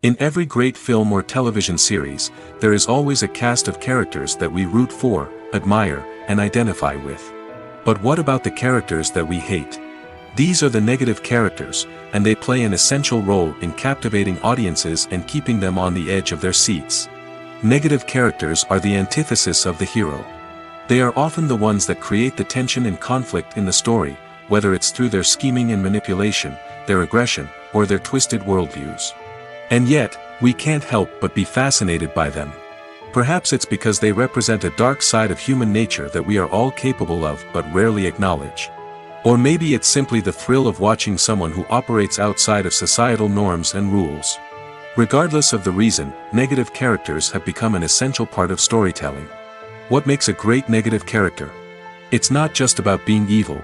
In every great film or television series, there is always a cast of characters that we root for, admire, and identify with. But what about the characters that we hate? These are the negative characters, and they play an essential role in captivating audiences and keeping them on the edge of their seats. Negative characters are the antithesis of the hero. They are often the ones that create the tension and conflict in the story, whether it's through their scheming and manipulation, their aggression, or their twisted worldviews. And yet, we can't help but be fascinated by them. Perhaps it's because they represent a dark side of human nature that we are all capable of but rarely acknowledge. Or maybe it's simply the thrill of watching someone who operates outside of societal norms and rules. Regardless of the reason, negative characters have become an essential part of storytelling. What makes a great negative character? It's not just about being evil.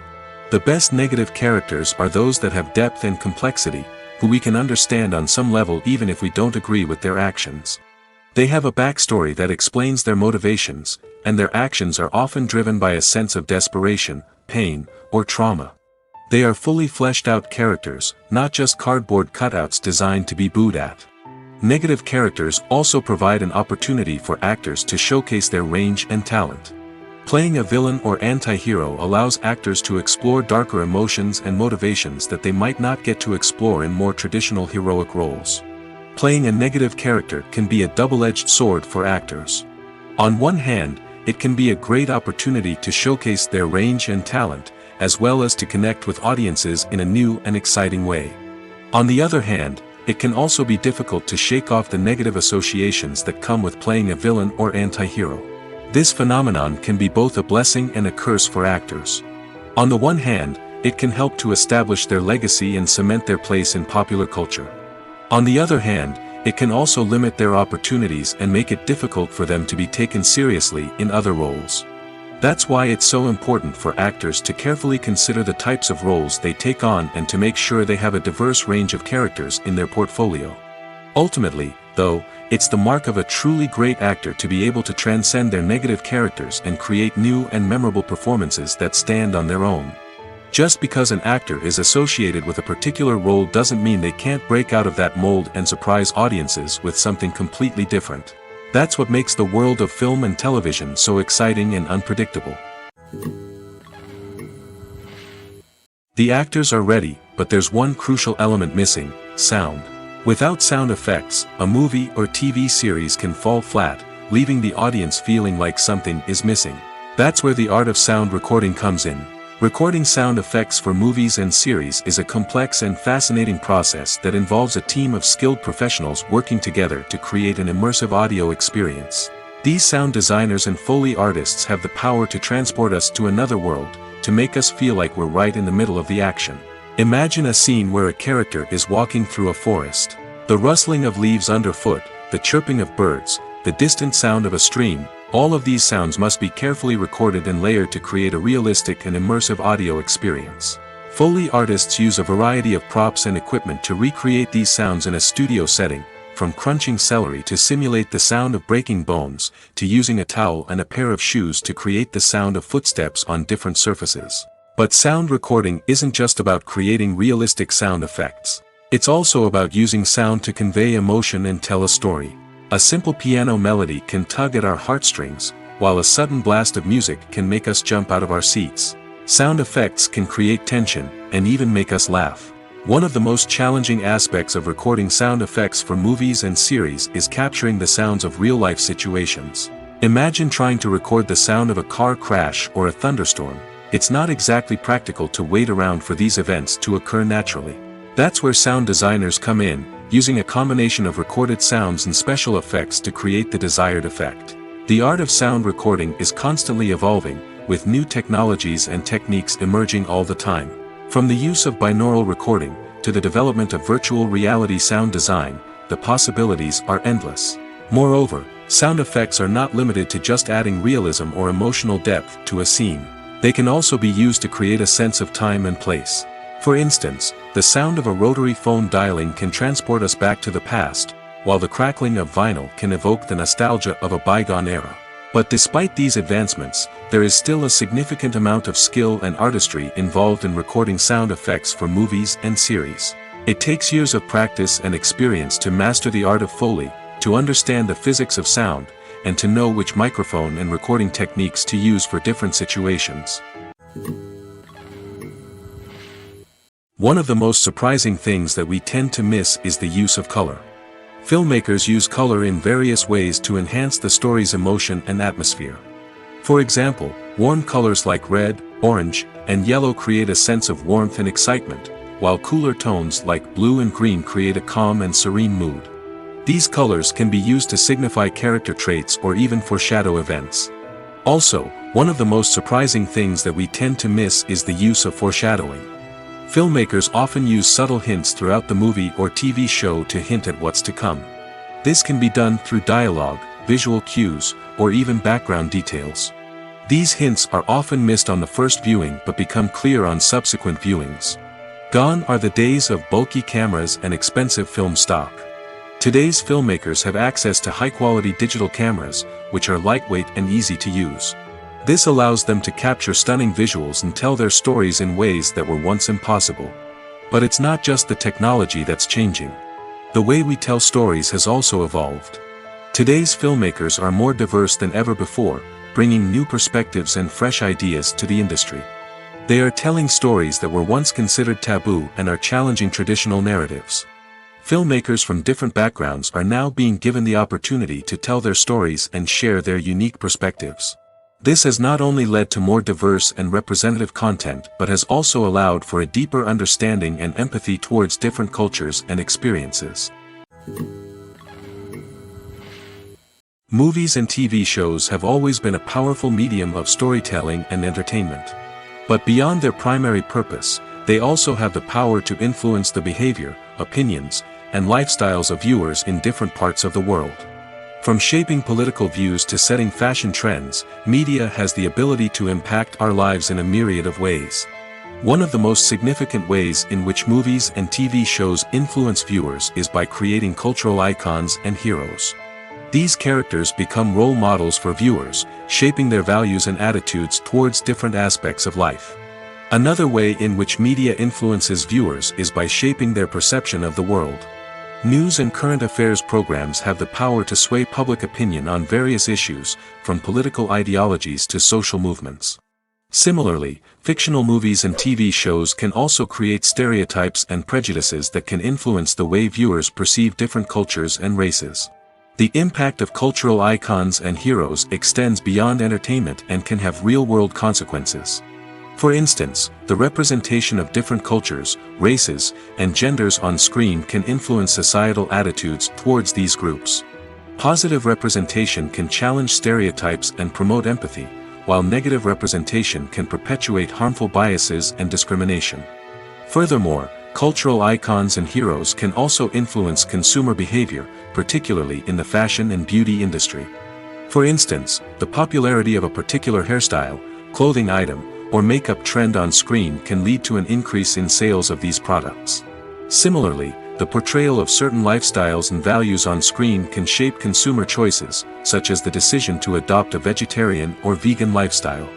The best negative characters are those that have depth and complexity, who we can understand on some level even if we don't agree with their actions. They have a backstory that explains their motivations, and their actions are often driven by a sense of desperation, pain, or trauma. They are fully fleshed out characters, not just cardboard cutouts designed to be booed at. Negative characters also provide an opportunity for actors to showcase their range and talent. Playing a villain or anti-hero allows actors to explore darker emotions and motivations that they might not get to explore in more traditional heroic roles. Playing a negative character can be a double-edged sword for actors. On one hand, it can be a great opportunity to showcase their range and talent, as well as to connect with audiences in a new and exciting way. On the other hand, it can also be difficult to shake off the negative associations that come with playing a villain or anti-hero. This phenomenon can be both a blessing and a curse for actors. On the one hand, it can help to establish their legacy and cement their place in popular culture. On the other hand, it can also limit their opportunities and make it difficult for them to be taken seriously in other roles. That's why it's so important for actors to carefully consider the types of roles they take on and to make sure they have a diverse range of characters in their portfolio. Ultimately, though, it's the mark of a truly great actor to be able to transcend their negative characters and create new and memorable performances that stand on their own. Just because an actor is associated with a particular role doesn't mean they can't break out of that mold and surprise audiences with something completely different. That's what makes the world of film and television so exciting and unpredictable. The actors are ready, but there's one crucial element missing: sound. Without sound effects, a movie or TV series can fall flat, leaving the audience feeling like something is missing. That's where the art of sound recording comes in. Recording sound effects for movies and series is a complex and fascinating process that involves a team of skilled professionals working together to create an immersive audio experience. These sound designers and Foley artists have the power to transport us to another world, to make us feel like we're right in the middle of the action. Imagine a scene where a character is walking through a forest. The rustling of leaves underfoot, the chirping of birds, the distant sound of a stream, all of these sounds must be carefully recorded and layered to create a realistic and immersive audio experience. Foley artists use a variety of props and equipment to recreate these sounds in a studio setting, from crunching celery to simulate the sound of breaking bones, to using a towel and a pair of shoes to create the sound of footsteps on different surfaces. But sound recording isn't just about creating realistic sound effects. It's also about using sound to convey emotion and tell a story. A simple piano melody can tug at our heartstrings, while a sudden blast of music can make us jump out of our seats. Sound effects can create tension, and even make us laugh. One of the most challenging aspects of recording sound effects for movies and series is capturing the sounds of real-life situations. Imagine trying to record the sound of a car crash or a thunderstorm. It's not exactly practical to wait around for these events to occur naturally. That's where sound designers come in, using a combination of recorded sounds and special effects to create the desired effect. The art of sound recording is constantly evolving, with new technologies and techniques emerging all the time. From the use of binaural recording, to the development of virtual reality sound design, the possibilities are endless. Moreover, sound effects are not limited to just adding realism or emotional depth to a scene. They can also be used to create a sense of time and place. For instance, the sound of a rotary phone dialing can transport us back to the past, while the crackling of vinyl can evoke the nostalgia of a bygone era. But despite these advancements, there is still a significant amount of skill and artistry involved in recording sound effects for movies and series. It takes years of practice and experience to master the art of Foley, to understand the physics of sound, and to know which microphone and recording techniques to use for different situations. One of the most surprising things that we tend to miss is the use of color. Filmmakers use color in various ways to enhance the story's emotion and atmosphere. For example, warm colors like red, orange, and yellow create a sense of warmth and excitement, while cooler tones like blue and green create a calm and serene mood. These colors can be used to signify character traits or even foreshadow events. Also, one of the most surprising things that we tend to miss is the use of foreshadowing. Filmmakers often use subtle hints throughout the movie or TV show to hint at what's to come. This can be done through dialogue, visual cues, or even background details. These hints are often missed on the first viewing but become clear on subsequent viewings. Gone are the days of bulky cameras and expensive film stock. Today's filmmakers have access to high-quality digital cameras, which are lightweight and easy to use. This allows them to capture stunning visuals and tell their stories in ways that were once impossible. But it's not just the technology that's changing. The way we tell stories has also evolved. Today's filmmakers are more diverse than ever before, bringing new perspectives and fresh ideas to the industry. They are telling stories that were once considered taboo and are challenging traditional narratives. Filmmakers from different backgrounds are now being given the opportunity to tell their stories and share their unique perspectives. This has not only led to more diverse and representative content but has also allowed for a deeper understanding and empathy towards different cultures and experiences. Movies and TV shows have always been a powerful medium of storytelling and entertainment. But beyond their primary purpose, they also have the power to influence the behavior, opinions, and lifestyles of viewers in different parts of the world. From shaping political views to setting fashion trends, media has the ability to impact our lives in a myriad of ways. One of the most significant ways in which movies and TV shows influence viewers is by creating cultural icons and heroes. These characters become role models for viewers, shaping their values and attitudes towards different aspects of life. Another way in which media influences viewers is by shaping their perception of the world. News and current affairs programs have the power to sway public opinion on various issues, from political ideologies to social movements. Similarly, fictional movies and TV shows can also create stereotypes and prejudices that can influence the way viewers perceive different cultures and races. The impact of cultural icons and heroes extends beyond entertainment and can have real-world consequences. For instance, the representation of different cultures, races, and genders on screen can influence societal attitudes towards these groups. Positive representation can challenge stereotypes and promote empathy, while negative representation can perpetuate harmful biases and discrimination. Furthermore, cultural icons and heroes can also influence consumer behavior, particularly in the fashion and beauty industry. For instance, the popularity of a particular hairstyle, clothing item, or makeup trend on screen can lead to an increase in sales of these products. Similarly, the portrayal of certain lifestyles and values on screen can shape consumer choices, such as the decision to adopt a vegetarian or vegan lifestyle.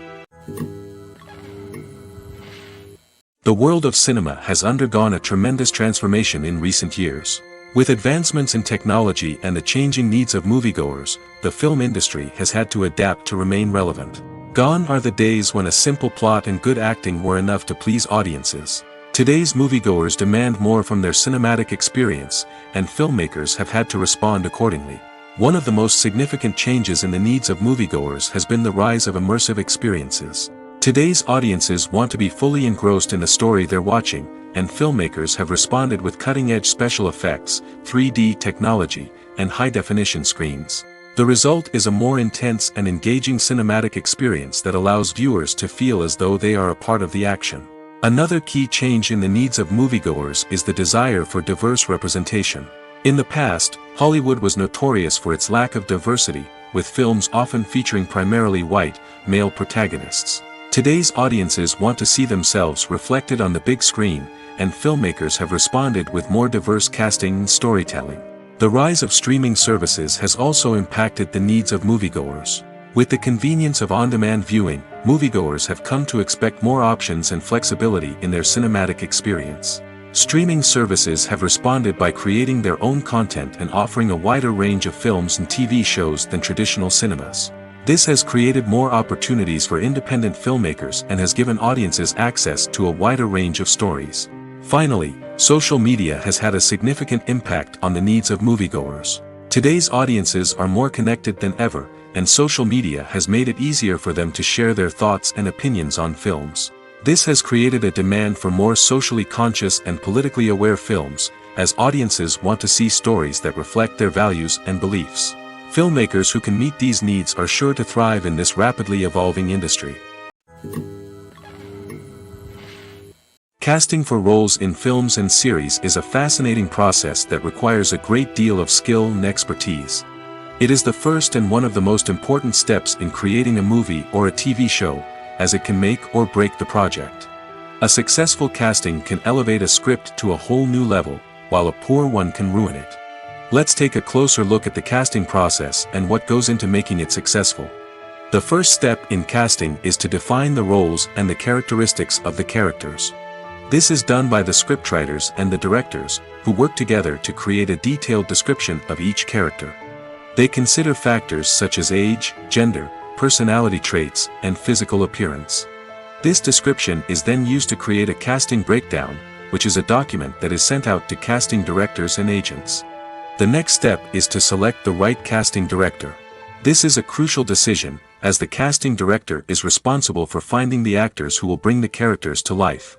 The world of cinema has undergone a tremendous transformation in recent years. With advancements in technology and the changing needs of moviegoers, the film industry has had to adapt to remain relevant. Gone are the days when a simple plot and good acting were enough to please audiences. Today's moviegoers demand more from their cinematic experience, and filmmakers have had to respond accordingly. One of the most significant changes in the needs of moviegoers has been the rise of immersive experiences. Today's audiences want to be fully engrossed in the story they're watching, and filmmakers have responded with cutting-edge special effects, 3D technology, and high-definition screens. The result is a more intense and engaging cinematic experience that allows viewers to feel as though they are a part of the action. Another key change in the needs of moviegoers is the desire for diverse representation. In the past, Hollywood was notorious for its lack of diversity, with films often featuring primarily white, male protagonists. Today's audiences want to see themselves reflected on the big screen, and filmmakers have responded with more diverse casting and storytelling. The rise of streaming services has also impacted the needs of moviegoers. With the convenience of on-demand viewing, moviegoers have come to expect more options and flexibility in their cinematic experience. Streaming services have responded by creating their own content and offering a wider range of films and TV shows than traditional cinemas. This has created more opportunities for independent filmmakers and has given audiences access to a wider range of stories. Finally, social media has had a significant impact on the needs of moviegoers. Today's audiences are more connected than ever, and social media has made it easier for them to share their thoughts and opinions on films. This has created a demand for more socially conscious and politically aware films, as audiences want to see stories that reflect their values and beliefs. Filmmakers who can meet these needs are sure to thrive in this rapidly evolving industry. Casting for roles in films and series is a fascinating process that requires a great deal of skill and expertise. It is the first and one of the most important steps in creating a movie or a TV show, as it can make or break the project. A successful casting can elevate a script to a whole new level, while a poor one can ruin it. Let's take a closer look at the casting process and what goes into making it successful. The first step in casting is to define the roles and the characteristics of the characters. This is done by the scriptwriters and the directors, who work together to create a detailed description of each character. They consider factors such as age, gender, personality traits, and physical appearance. This description is then used to create a casting breakdown, which is a document that is sent out to casting directors and agents. The next step is to select the right casting director. This is a crucial decision, as the casting director is responsible for finding the actors who will bring the characters to life.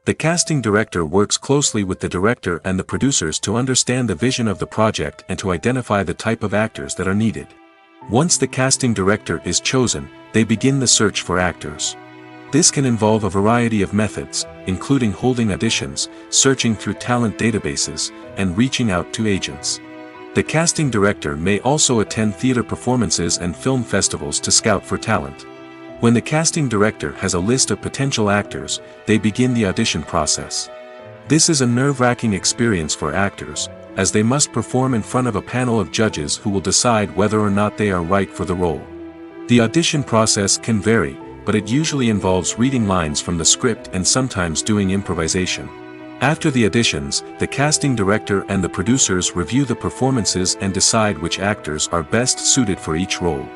The casting director works closely with the director and the producers to understand the vision of the project and to identify the type of actors that are needed. Once the casting director is chosen, they begin the search for actors. This can involve a variety of methods, including holding auditions, searching through talent databases, and reaching out to agents. The casting director may also attend theater performances and film festivals to scout for talent. When the casting director has a list of potential actors, they begin the audition process. This is a nerve-wracking experience for actors, as they must perform in front of a panel of judges who will decide whether or not they are right for the role. The audition process can vary, but it usually involves reading lines from the script and sometimes doing improvisation. After the auditions, the casting director and the producers review the performances and decide which actors are best suited for each role.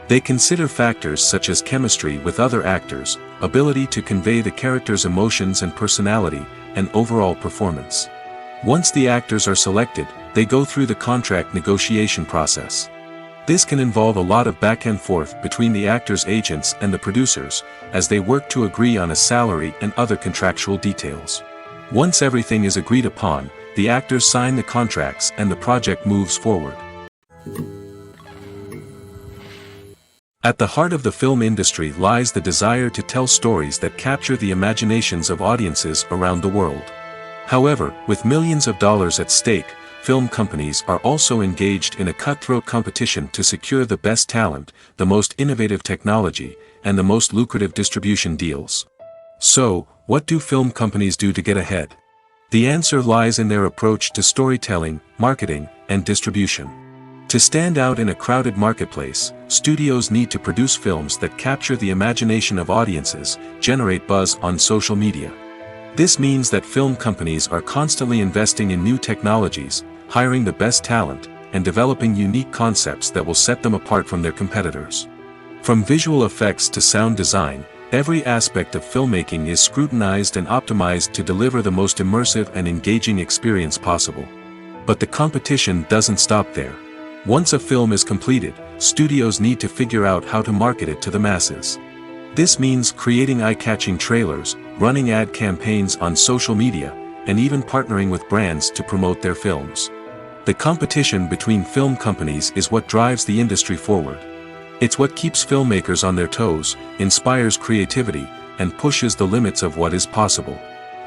They consider factors such as chemistry with other actors, ability to convey the character's emotions and personality, and overall performance. Once the actors are selected, they go through the contract negotiation process. This can involve a lot of back and forth between the actors' agents and the producers, as they work to agree on a salary and other contractual details. Once everything is agreed upon, the actors sign the contracts and the project moves forward. At the heart of the film industry lies the desire to tell stories that capture the imaginations of audiences around the world. However, with millions of dollars at stake, film companies are also engaged in a cutthroat competition to secure the best talent, the most innovative technology, and the most lucrative distribution deals. So, what do film companies do to get ahead? The answer lies in their approach to storytelling, marketing, and distribution. To stand out in a crowded marketplace, studios need to produce films that capture the imagination of audiences, generate buzz on social media. This means that film companies are constantly investing in new technologies, hiring the best talent, and developing unique concepts that will set them apart from their competitors. From visual effects to sound design, every aspect of filmmaking is scrutinized and optimized to deliver the most immersive and engaging experience possible. But the competition doesn't stop there. Once a film is completed, studios need to figure out how to market it to the masses. This means creating eye-catching trailers, running ad campaigns on social media, and even partnering with brands to promote their films. The competition between film companies is what drives the industry forward. It's what keeps filmmakers on their toes, inspires creativity, and pushes the limits of what is possible.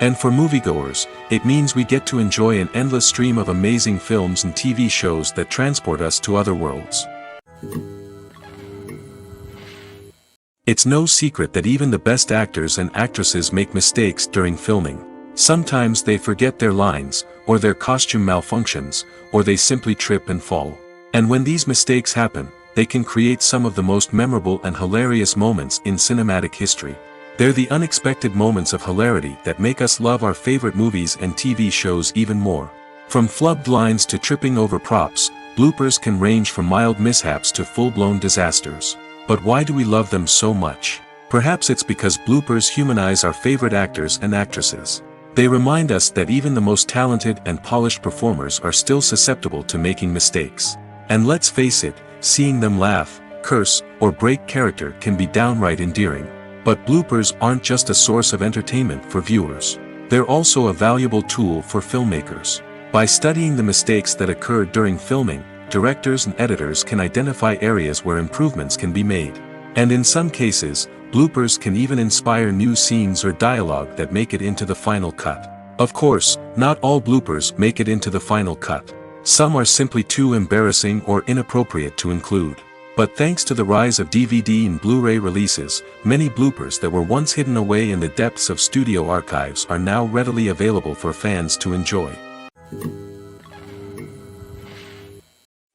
And for moviegoers, it means we get to enjoy an endless stream of amazing films and TV shows that transport us to other worlds. It's no secret that even the best actors and actresses make mistakes during filming. Sometimes they forget their lines, or their costume malfunctions, or they simply trip and fall. And when these mistakes happen, they can create some of the most memorable and hilarious moments in cinematic history. They're the unexpected moments of hilarity that make us love our favorite movies and TV shows even more. From flubbed lines to tripping over props, bloopers can range from mild mishaps to full-blown disasters. But why do we love them so much? Perhaps it's because bloopers humanize our favorite actors and actresses. They remind us that even the most talented and polished performers are still susceptible to making mistakes. And let's face it, seeing them laugh, curse, or break character can be downright endearing. But bloopers aren't just a source of entertainment for viewers. They're also a valuable tool for filmmakers. By studying the mistakes that occurred during filming, directors and editors can identify areas where improvements can be made. And in some cases, bloopers can even inspire new scenes or dialogue that make it into the final cut. Of course, not all bloopers make it into the final cut. Some are simply too embarrassing or inappropriate to include. But thanks to the rise of DVD and Blu-ray releases, many bloopers that were once hidden away in the depths of studio archives are now readily available for fans to enjoy.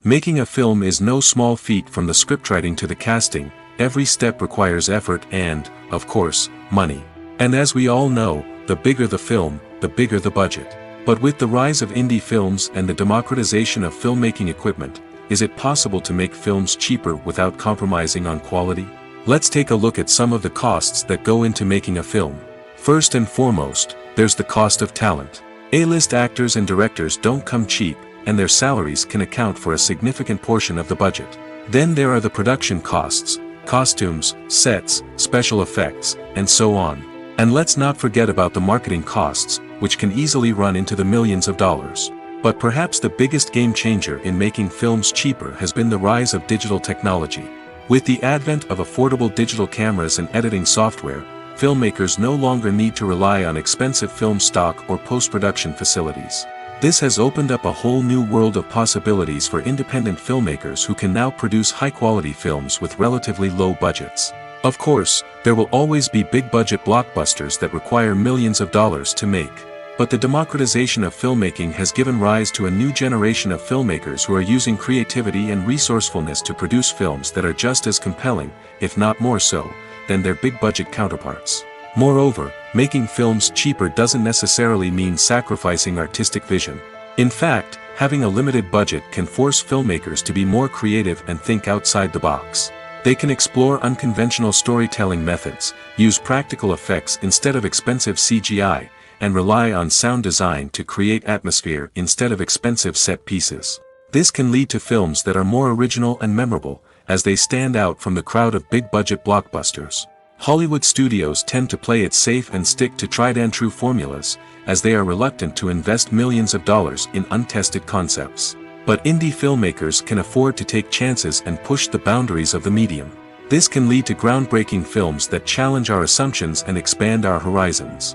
Making a film is no small feat. From the scriptwriting to the casting, every step requires effort and, of course, money. And as we all know, the bigger the film, the bigger the budget. But with the rise of indie films and the democratization of filmmaking equipment, is it possible to make films cheaper without compromising on quality? Let's take a look at some of the costs that go into making a film. First and foremost, there's the cost of talent. A-list actors and directors don't come cheap, and their salaries can account for a significant portion of the budget. Then there are the production costs, costumes, sets, special effects, and so on. And let's not forget about the marketing costs, which can easily run into the millions of dollars. But perhaps the biggest game changer in making films cheaper has been the rise of digital technology. With the advent of affordable digital cameras and editing software, filmmakers no longer need to rely on expensive film stock or post-production facilities. This has opened up a whole new world of possibilities for independent filmmakers who can now produce high-quality films with relatively low budgets. Of course, there will always be big-budget blockbusters that require millions of dollars to make. But the democratization of filmmaking has given rise to a new generation of filmmakers who are using creativity and resourcefulness to produce films that are just as compelling, if not more so, than their big-budget counterparts. Moreover, making films cheaper doesn't necessarily mean sacrificing artistic vision. In fact, having a limited budget can force filmmakers to be more creative and think outside the box. They can explore unconventional storytelling methods, use practical effects instead of expensive CGI, and rely on sound design to create atmosphere instead of expensive set pieces. This can lead to films that are more original and memorable, as they stand out from the crowd of big-budget blockbusters. Hollywood studios tend to play it safe and stick to tried-and-true formulas, as they are reluctant to invest millions of dollars in untested concepts. But indie filmmakers can afford to take chances and push the boundaries of the medium. This can lead to groundbreaking films that challenge our assumptions and expand our horizons.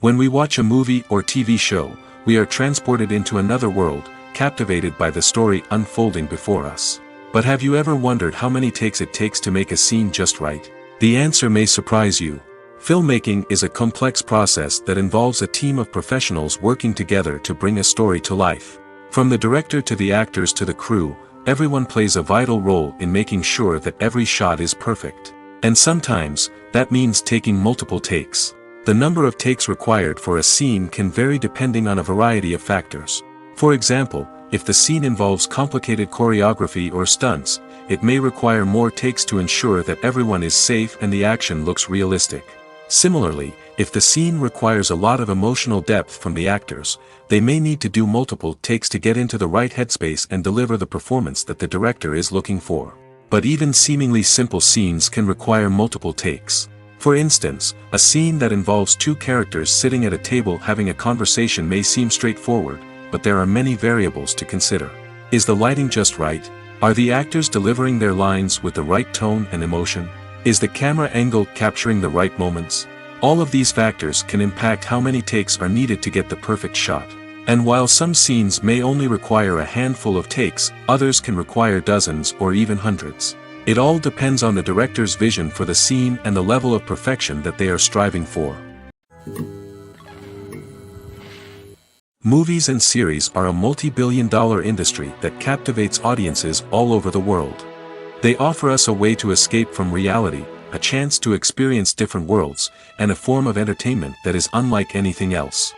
When we watch a movie or TV show, we are transported into another world, captivated by the story unfolding before us. But have you ever wondered how many takes it takes to make a scene just right? The answer may surprise you. Filmmaking is a complex process that involves a team of professionals working together to bring a story to life. From the director to the actors to the crew, everyone plays a vital role in making sure that every shot is perfect. And sometimes, that means taking multiple takes. The number of takes required for a scene can vary depending on a variety of factors. For example, if the scene involves complicated choreography or stunts, it may require more takes to ensure that everyone is safe and the action looks realistic. Similarly, if the scene requires a lot of emotional depth from the actors, they may need to do multiple takes to get into the right headspace and deliver the performance that the director is looking for. But even seemingly simple scenes can require multiple takes. For instance, a scene that involves two characters sitting at a table having a conversation may seem straightforward, but there are many variables to consider. Is the lighting just right? Are the actors delivering their lines with the right tone and emotion? Is the camera angle capturing the right moments? All of these factors can impact how many takes are needed to get the perfect shot. And while some scenes may only require a handful of takes, others can require dozens or even hundreds. It all depends on the director's vision for the scene and the level of perfection that they are striving for. Movies and series are a multi-billion-dollar industry that captivates audiences all over the world. They offer us a way to escape from reality, a chance to experience different worlds, and a form of entertainment that is unlike anything else.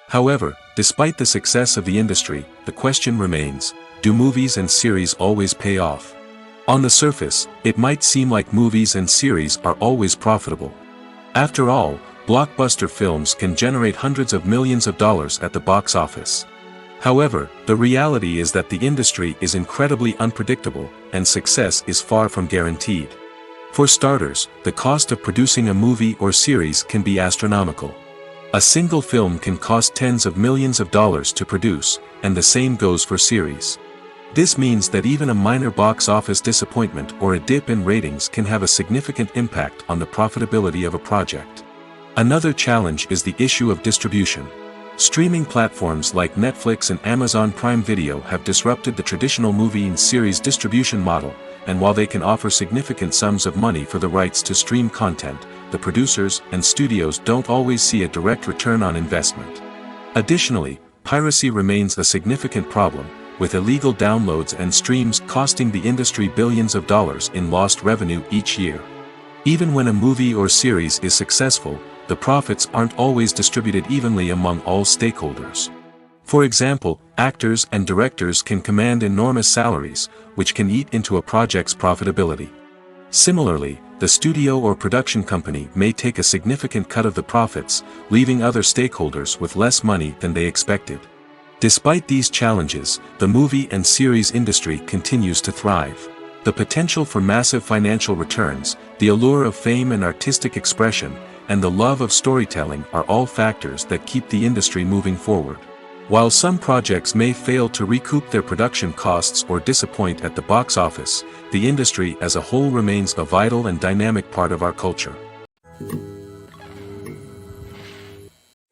However, despite the success of the industry, the question remains, do movies and series always pay off? On the surface, it might seem like movies and series are always profitable. After all, blockbuster films can generate hundreds of millions of dollars at the box office. However, the reality is that the industry is incredibly unpredictable, and success is far from guaranteed. For starters, the cost of producing a movie or series can be astronomical. A single film can cost tens of millions of dollars to produce, and the same goes for series. This means that even a minor box office disappointment or a dip in ratings can have a significant impact on the profitability of a project. Another challenge is the issue of distribution. Streaming platforms like Netflix and Amazon Prime Video have disrupted the traditional movie and series distribution model, and while they can offer significant sums of money for the rights to stream content, the producers and studios don't always see a direct return on investment. Additionally, piracy remains a significant problem, with illegal downloads and streams costing the industry billions of dollars in lost revenue each year. Even when a movie or series is successful, the profits aren't always distributed evenly among all stakeholders. For example, actors and directors can command enormous salaries, which can eat into a project's profitability. Similarly, the studio or production company may take a significant cut of the profits, leaving other stakeholders with less money than they expected. Despite these challenges, the movie and series industry continues to thrive. The potential for massive financial returns, the allure of fame and artistic expression, and the love of storytelling are all factors that keep the industry moving forward. While some projects may fail to recoup their production costs or disappoint at the box office, the industry as a whole remains a vital and dynamic part of our culture.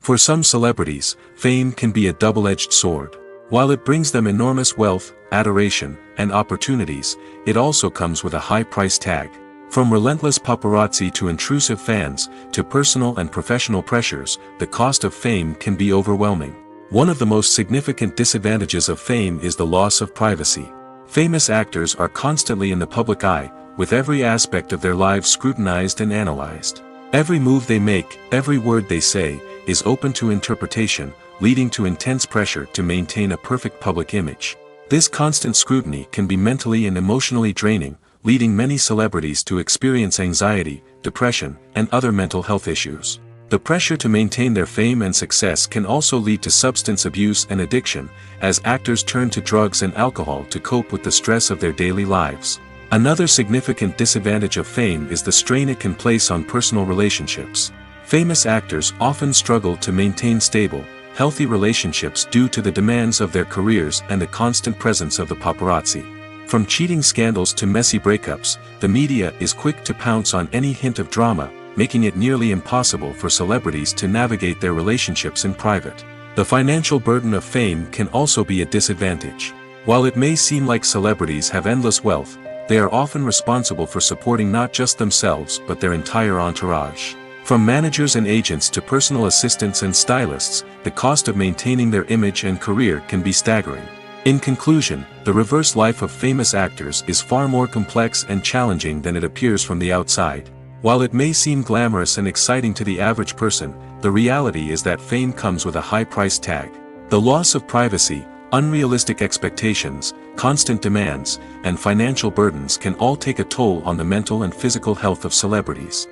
For some celebrities, fame can be a double-edged sword. While it brings them enormous wealth, adoration, and opportunities, it also comes with a high price tag. From relentless paparazzi to intrusive fans, to personal and professional pressures, the cost of fame can be overwhelming. One of the most significant disadvantages of fame is the loss of privacy. Famous actors are constantly in the public eye, with every aspect of their lives scrutinized and analyzed. Every move they make, every word they say, is open to interpretation, leading to intense pressure to maintain a perfect public image. This constant scrutiny can be mentally and emotionally draining, leading many celebrities to experience anxiety, depression, and other mental health issues. The pressure to maintain their fame and success can also lead to substance abuse and addiction, as actors turn to drugs and alcohol to cope with the stress of their daily lives. Another significant disadvantage of fame is the strain it can place on personal relationships. Famous actors often struggle to maintain stable, healthy relationships due to the demands of their careers and the constant presence of the paparazzi. From cheating scandals to messy breakups, the media is quick to pounce on any hint of drama, making it nearly impossible for celebrities to navigate their relationships in private. The financial burden of fame can also be a disadvantage. While it may seem like celebrities have endless wealth, they are often responsible for supporting not just themselves but their entire entourage. From managers and agents to personal assistants and stylists, the cost of maintaining their image and career can be staggering. In conclusion, the reverse life of famous actors is far more complex and challenging than it appears from the outside. While it may seem glamorous and exciting to the average person, the reality is that fame comes with a high price tag. The loss of privacy, unrealistic expectations, constant demands, and financial burdens can all take a toll on the mental and physical health of celebrities.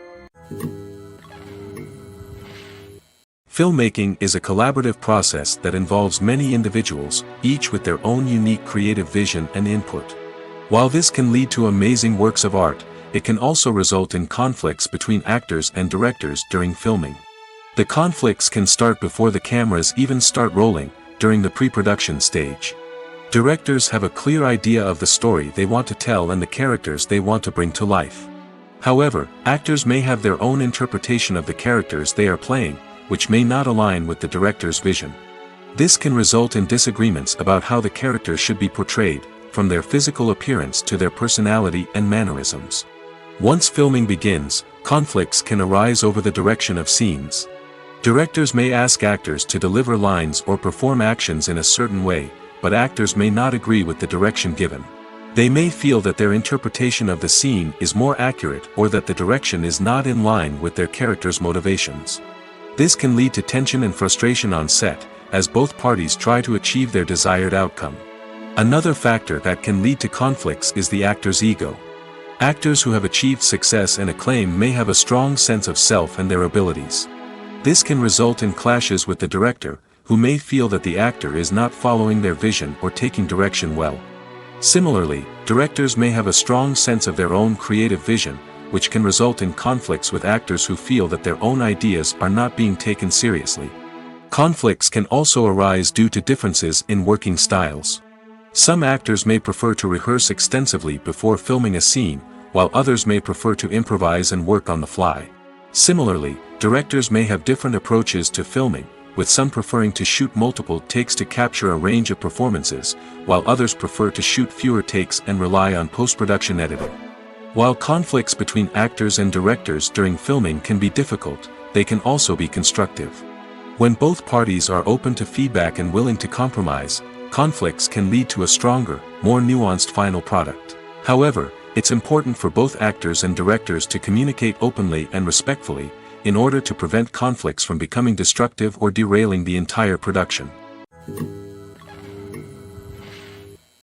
Filmmaking is a collaborative process that involves many individuals, each with their own unique creative vision and input. While this can lead to amazing works of art, it can also result in conflicts between actors and directors during filming. The conflicts can start before the cameras even start rolling, during the pre-production stage. Directors have a clear idea of the story they want to tell and the characters they want to bring to life. However, actors may have their own interpretation of the characters they are playing, which may not align with the director's vision. This can result in disagreements about how the characters should be portrayed, from their physical appearance to their personality and mannerisms. Once filming begins, conflicts can arise over the direction of scenes. Directors may ask actors to deliver lines or perform actions in a certain way, but actors may not agree with the direction given. They may feel that their interpretation of the scene is more accurate or that the direction is not in line with their character's motivations. This can lead to tension and frustration on set, as both parties try to achieve their desired outcome. Another factor that can lead to conflicts is the actor's ego. Actors who have achieved success and acclaim may have a strong sense of self and their abilities. This can result in clashes with the director, who may feel that the actor is not following their vision or taking direction well. Similarly, directors may have a strong sense of their own creative vision, which can result in conflicts with actors who feel that their own ideas are not being taken seriously. Conflicts can also arise due to differences in working styles. Some actors may prefer to rehearse extensively before filming a scene, while others may prefer to improvise and work on the fly. Similarly, directors may have different approaches to filming, with some preferring to shoot multiple takes to capture a range of performances, while others prefer to shoot fewer takes and rely on post-production editing. While conflicts between actors and directors during filming can be difficult, they can also be constructive. When both parties are open to feedback and willing to compromise, conflicts can lead to a stronger, more nuanced final product. However, it's important for both actors and directors to communicate openly and respectfully, in order to prevent conflicts from becoming destructive or derailing the entire production.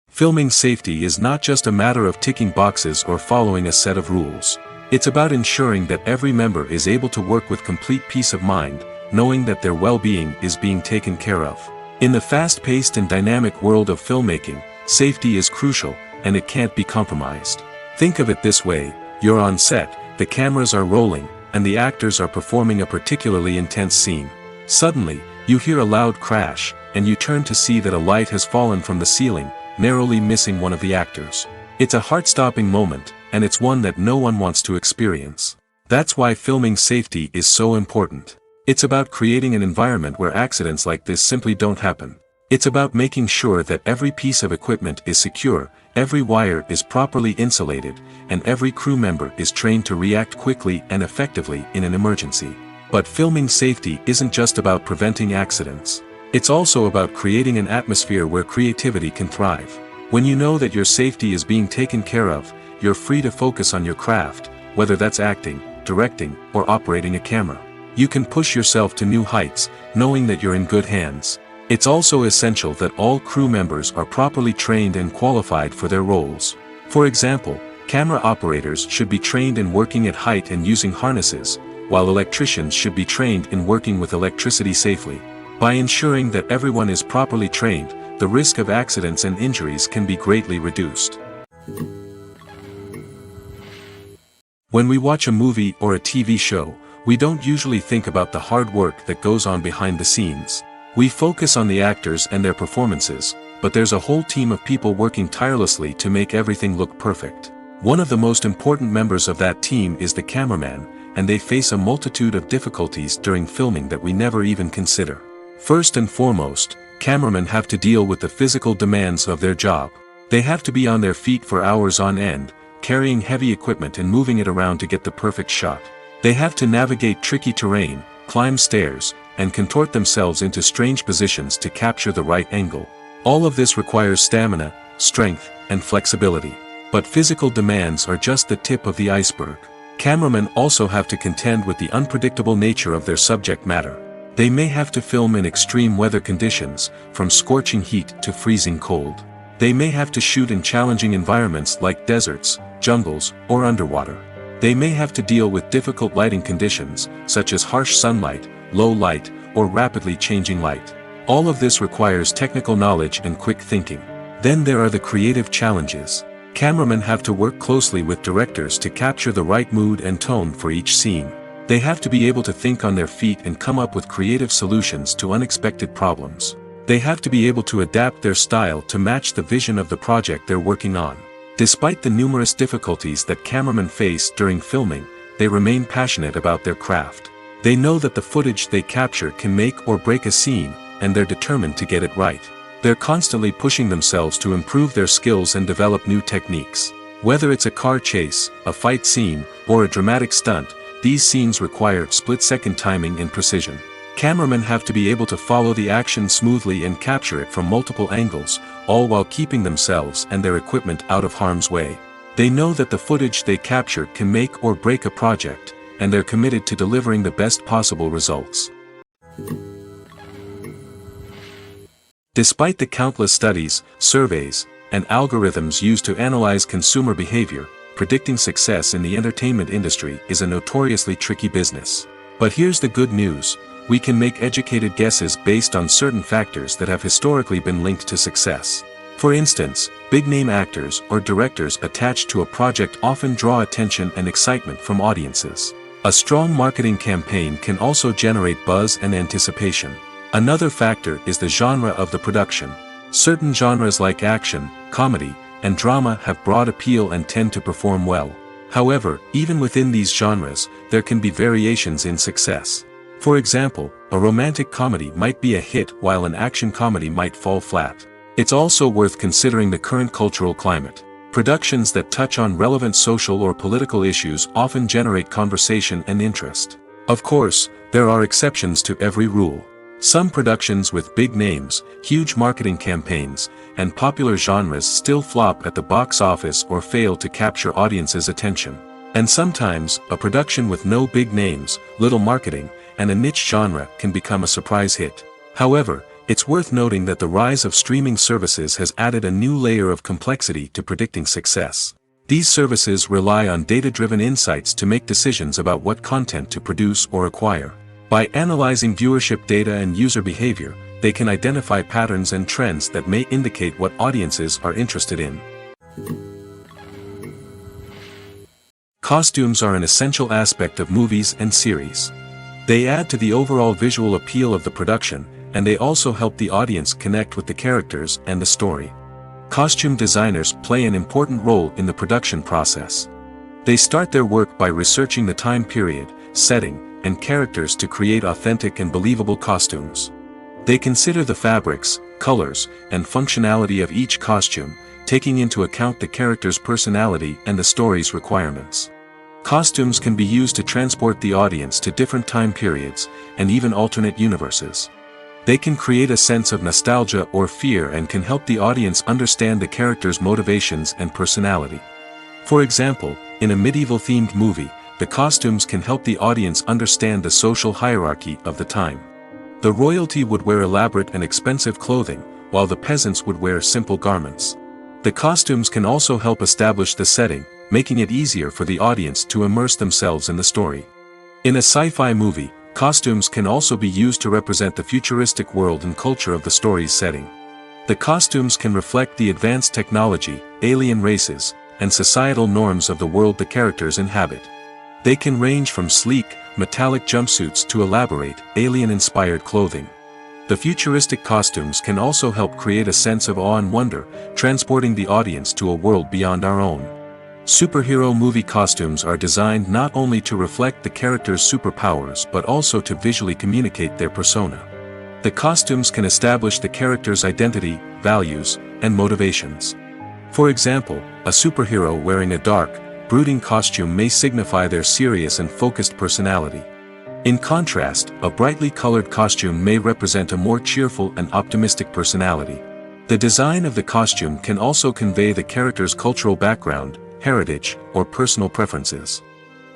Filming safety is not just a matter of ticking boxes or following a set of rules. It's about ensuring that every member is able to work with complete peace of mind, knowing that their well-being is being taken care of. In the fast-paced and dynamic world of filmmaking, safety is crucial, and it can't be compromised. Think of it this way: you're on set, the cameras are rolling, and the actors are performing a particularly intense scene. Suddenly, you hear a loud crash, and you turn to see that a light has fallen from the ceiling, narrowly missing one of the actors. It's a heart-stopping moment, and it's one that no one wants to experience. That's why filming safety is so important. It's about creating an environment where accidents like this simply don't happen. It's about making sure that every piece of equipment is secure, every wire is properly insulated, and every crew member is trained to react quickly and effectively in an emergency. But filming safety isn't just about preventing accidents. It's also about creating an atmosphere where creativity can thrive. When you know that your safety is being taken care of, you're free to focus on your craft, whether that's acting, directing, or operating a camera. You can push yourself to new heights, knowing that you're in good hands. It's also essential that all crew members are properly trained and qualified for their roles. For example, camera operators should be trained in working at height and using harnesses, while electricians should be trained in working with electricity safely. By ensuring that everyone is properly trained, the risk of accidents and injuries can be greatly reduced. When we watch a movie or a TV show, we don't usually think about the hard work that goes on behind the scenes. We focus on the actors and their performances, but there's a whole team of people working tirelessly to make everything look perfect. One of the most important members of that team is the cameraman, and they face a multitude of difficulties during filming that we never even consider. First and foremost, cameramen have to deal with the physical demands of their job. They have to be on their feet for hours on end, carrying heavy equipment and moving it around to get the perfect shot. They have to navigate tricky terrain, climb stairs, and contort themselves into strange positions to capture the right angle. All of this requires stamina, strength, and flexibility. But physical demands are just the tip of the iceberg. Cameramen also have to contend with the unpredictable nature of their subject matter. They may have to film in extreme weather conditions, from scorching heat to freezing cold. They may have to shoot in challenging environments like deserts, jungles, or underwater. They may have to deal with difficult lighting conditions, such as harsh sunlight, low light, or rapidly changing light. All of this requires technical knowledge and quick thinking. Then there are the creative challenges. Cameramen have to work closely with directors to capture the right mood and tone for each scene. They have to be able to think on their feet and come up with creative solutions to unexpected problems. They have to be able to adapt their style to match the vision of the project they're working on. Despite the numerous difficulties that cameramen face during filming, they remain passionate about their craft. They know that the footage they capture can make or break a scene, and they're determined to get it right. They're constantly pushing themselves to improve their skills and develop new techniques. Whether it's a car chase, a fight scene, or a dramatic stunt, these scenes require split-second timing and precision. Cameramen have to be able to follow the action smoothly and capture it from multiple angles, all while keeping themselves and their equipment out of harm's way. They know that the footage they capture can make or break a project, and they're committed to delivering the best possible results. Despite the countless studies, surveys, and algorithms used to analyze consumer behavior, predicting success in the entertainment industry is a notoriously tricky business. But here's the good news: we can make educated guesses based on certain factors that have historically been linked to success. For instance, big-name actors or directors attached to a project often draw attention and excitement from audiences. A strong marketing campaign can also generate buzz and anticipation. Another factor is the genre of the production. Certain genres like action, comedy, and drama have broad appeal and tend to perform well. However, even within these genres, there can be variations in success. For example, a romantic comedy might be a hit while an action comedy might fall flat. It's also worth considering the current cultural climate. Productions that touch on relevant social or political issues often generate conversation and interest. Of course, there are exceptions to every rule. Some productions with big names, huge marketing campaigns, and popular genres still flop at the box office or fail to capture audiences' attention. And sometimes, a production with no big names, little marketing, and a niche genre can become a surprise hit. However, it's worth noting that the rise of streaming services has added a new layer of complexity to predicting success. These services rely on data-driven insights to make decisions about what content to produce or acquire. By analyzing viewership data and user behavior, they can identify patterns and trends that may indicate what audiences are interested in. Costumes are an essential aspect of movies and series. They add to the overall visual appeal of the production, and they also help the audience connect with the characters and the story. Costume designers play an important role in the production process. They start their work by researching the time period, setting, and characters to create authentic and believable costumes. They consider the fabrics, colors, and functionality of each costume, taking into account the character's personality and the story's requirements. Costumes can be used to transport the audience to different time periods, and even alternate universes. They can create a sense of nostalgia or fear and can help the audience understand the character's motivations and personality. For example, in a medieval-themed movie, the costumes can help the audience understand the social hierarchy of the time. The royalty would wear elaborate and expensive clothing, while the peasants would wear simple garments. The costumes can also help establish the setting, making it easier for the audience to immerse themselves in the story. In a sci-fi movie, costumes can also be used to represent the futuristic world and culture of the story's setting. The costumes can reflect the advanced technology, alien races, and societal norms of the world the characters inhabit. They can range from sleek, metallic jumpsuits to elaborate, alien-inspired clothing. The futuristic costumes can also help create a sense of awe and wonder, transporting the audience to a world beyond our own. Superhero movie costumes are designed not only to reflect the character's superpowers but also to visually communicate their persona. The costumes can establish the character's identity, values, and motivations. For example, a superhero wearing a dark, brooding costume may signify their serious and focused personality. In contrast, a brightly colored costume may represent a more cheerful and optimistic personality. The design of the costume can also convey the character's cultural background, heritage, or personal preferences.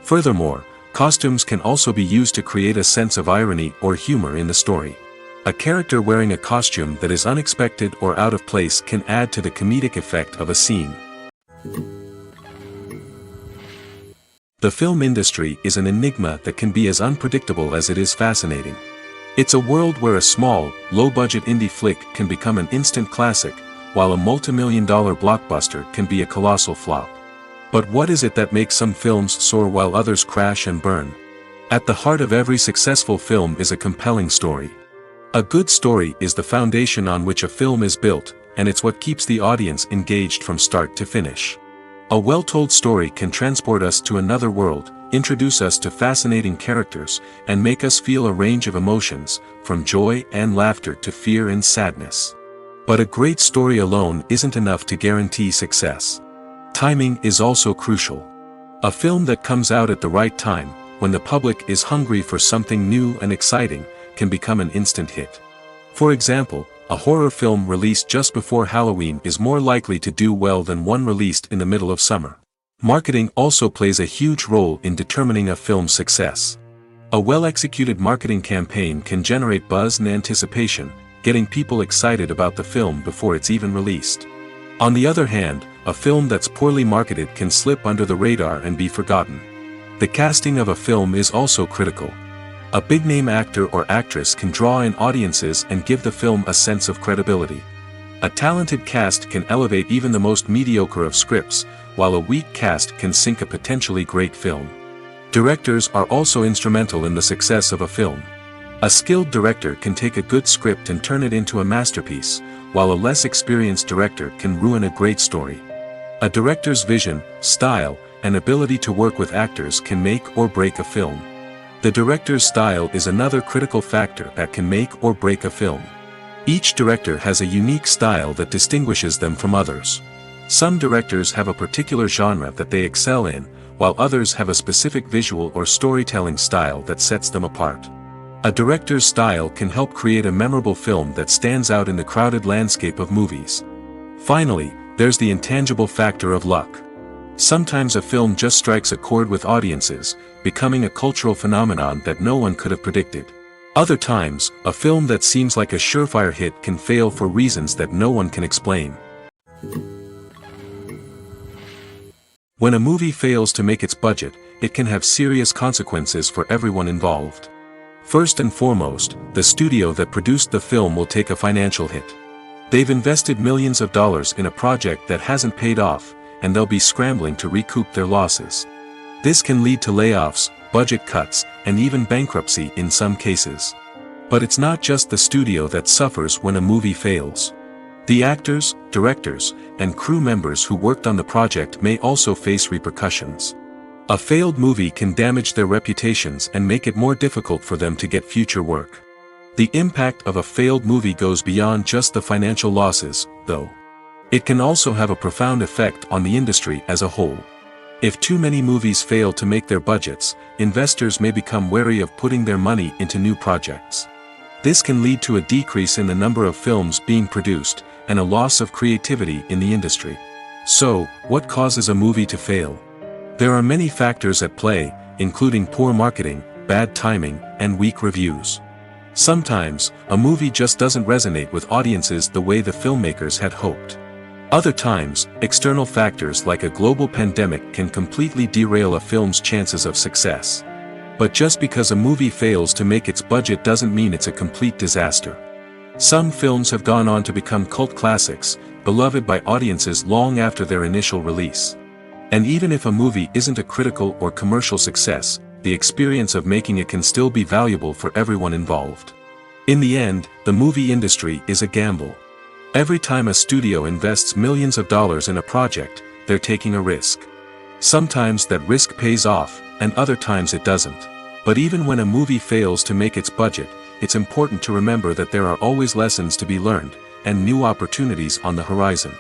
Furthermore, costumes can also be used to create a sense of irony or humor in the story. A character wearing a costume that is unexpected or out of place can add to the comedic effect of a scene. The film industry is an enigma that can be as unpredictable as it is fascinating. It's a world where a small, low-budget indie flick can become an instant classic, while a multi-million-dollar blockbuster can be a colossal flop. But what is it that makes some films soar while others crash and burn? At the heart of every successful film is a compelling story. A good story is the foundation on which a film is built, and it's what keeps the audience engaged from start to finish. A well-told story can transport us to another world, introduce us to fascinating characters, and make us feel a range of emotions, from joy and laughter to fear and sadness. But a great story alone isn't enough to guarantee success. Timing is also crucial. A film that comes out at the right time, when the public is hungry for something new and exciting, can become an instant hit. For example, a horror film released just before Halloween is more likely to do well than one released in the middle of summer. Marketing also plays a huge role in determining a film's success. A well-executed marketing campaign can generate buzz and anticipation, getting people excited about the film before it's even released. On the other hand, a film that's poorly marketed can slip under the radar and be forgotten. The casting of a film is also critical. A big-name actor or actress can draw in audiences and give the film a sense of credibility. A talented cast can elevate even the most mediocre of scripts, while a weak cast can sink a potentially great film. Directors are also instrumental in the success of a film. A skilled director can take a good script and turn it into a masterpiece, while a less experienced director can ruin a great story. A director's vision, style, and ability to work with actors can make or break a film. The director's style is another critical factor that can make or break a film. Each director has a unique style that distinguishes them from others. Some directors have a particular genre that they excel in, while others have a specific visual or storytelling style that sets them apart. A director's style can help create a memorable film that stands out in the crowded landscape of movies. Finally, there's the intangible factor of luck. Sometimes a film just strikes a chord with audiences, becoming a cultural phenomenon that no one could have predicted. Other times, a film that seems like a surefire hit can fail for reasons that no one can explain. When a movie fails to make its budget, it can have serious consequences for everyone involved. First and foremost, the studio that produced the film will take a financial hit. They've invested millions of dollars in a project that hasn't paid off, and they'll be scrambling to recoup their losses. This can lead to layoffs, budget cuts, and even bankruptcy in some cases. But it's not just the studio that suffers when a movie fails. The actors, directors, and crew members who worked on the project may also face repercussions. A failed movie can damage their reputations and make it more difficult for them to get future work. The impact of a failed movie goes beyond just the financial losses, though. It can also have a profound effect on the industry as a whole. If too many movies fail to make their budgets, investors may become wary of putting their money into new projects. This can lead to a decrease in the number of films being produced, and a loss of creativity in the industry. So, what causes a movie to fail? There are many factors at play, including poor marketing, bad timing, and weak reviews. Sometimes, a movie just doesn't resonate with audiences the way the filmmakers had hoped. Other times, external factors like a global pandemic can completely derail a film's chances of success. But just because a movie fails to make its budget doesn't mean it's a complete disaster. Some films have gone on to become cult classics, beloved by audiences long after their initial release. And even if a movie isn't a critical or commercial success, the experience of making it can still be valuable for everyone involved. In the end, the movie industry is a gamble. Every time a studio invests millions of dollars in a project, they're taking a risk. Sometimes that risk pays off, and other times it doesn't. But even when a movie fails to make its budget, it's important to remember that there are always lessons to be learned, and new opportunities on the horizon.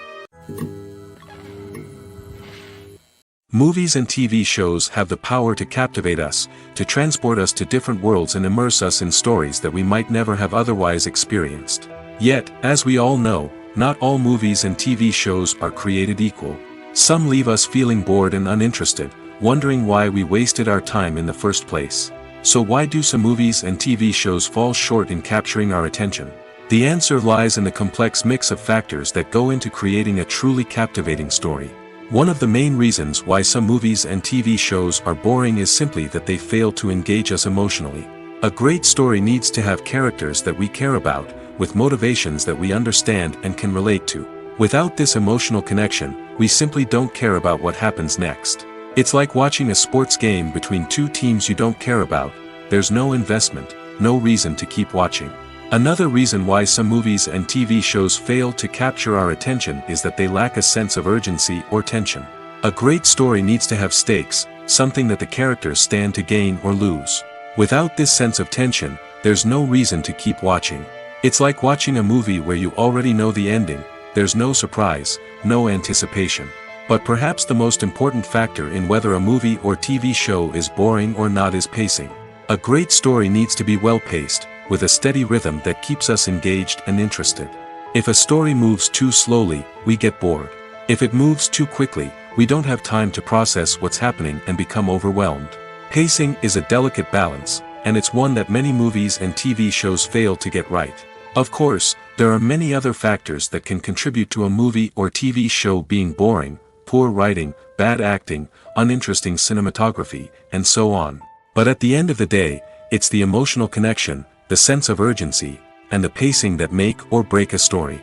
Movies and TV shows have the power to captivate us, to transport us to different worlds and immerse us in stories that we might never have otherwise experienced. Yet, as we all know, not all movies and TV shows are created equal. Some leave us feeling bored and uninterested, wondering why we wasted our time in the first place. So why do some movies and TV shows fall short in capturing our attention? The answer lies in the complex mix of factors that go into creating a truly captivating story. One of the main reasons why some movies and TV shows are boring is simply that they fail to engage us emotionally. A great story needs to have characters that we care about, with motivations that we understand and can relate to. Without this emotional connection, we simply don't care about what happens next. It's like watching a sports game between two teams you don't care about. There's no investment, no reason to keep watching. Another reason why some movies and TV shows fail to capture our attention is that they lack a sense of urgency or tension. A great story needs to have stakes, something that the characters stand to gain or lose. Without this sense of tension, there's no reason to keep watching. It's like watching a movie where you already know the ending. There's no surprise, no anticipation. But perhaps the most important factor in whether a movie or TV show is boring or not is pacing. A great story needs to be well-paced, with a steady rhythm that keeps us engaged and interested. If a story moves too slowly, we get bored. If it moves too quickly, we don't have time to process what's happening and become overwhelmed. Pacing is a delicate balance, and it's one that many movies and TV shows fail to get right. Of course, there are many other factors that can contribute to a movie or TV show being boring: poor writing, bad acting, uninteresting cinematography, and so on. But at the end of the day, it's the emotional connection, the sense of urgency, and the pacing that make or break a story.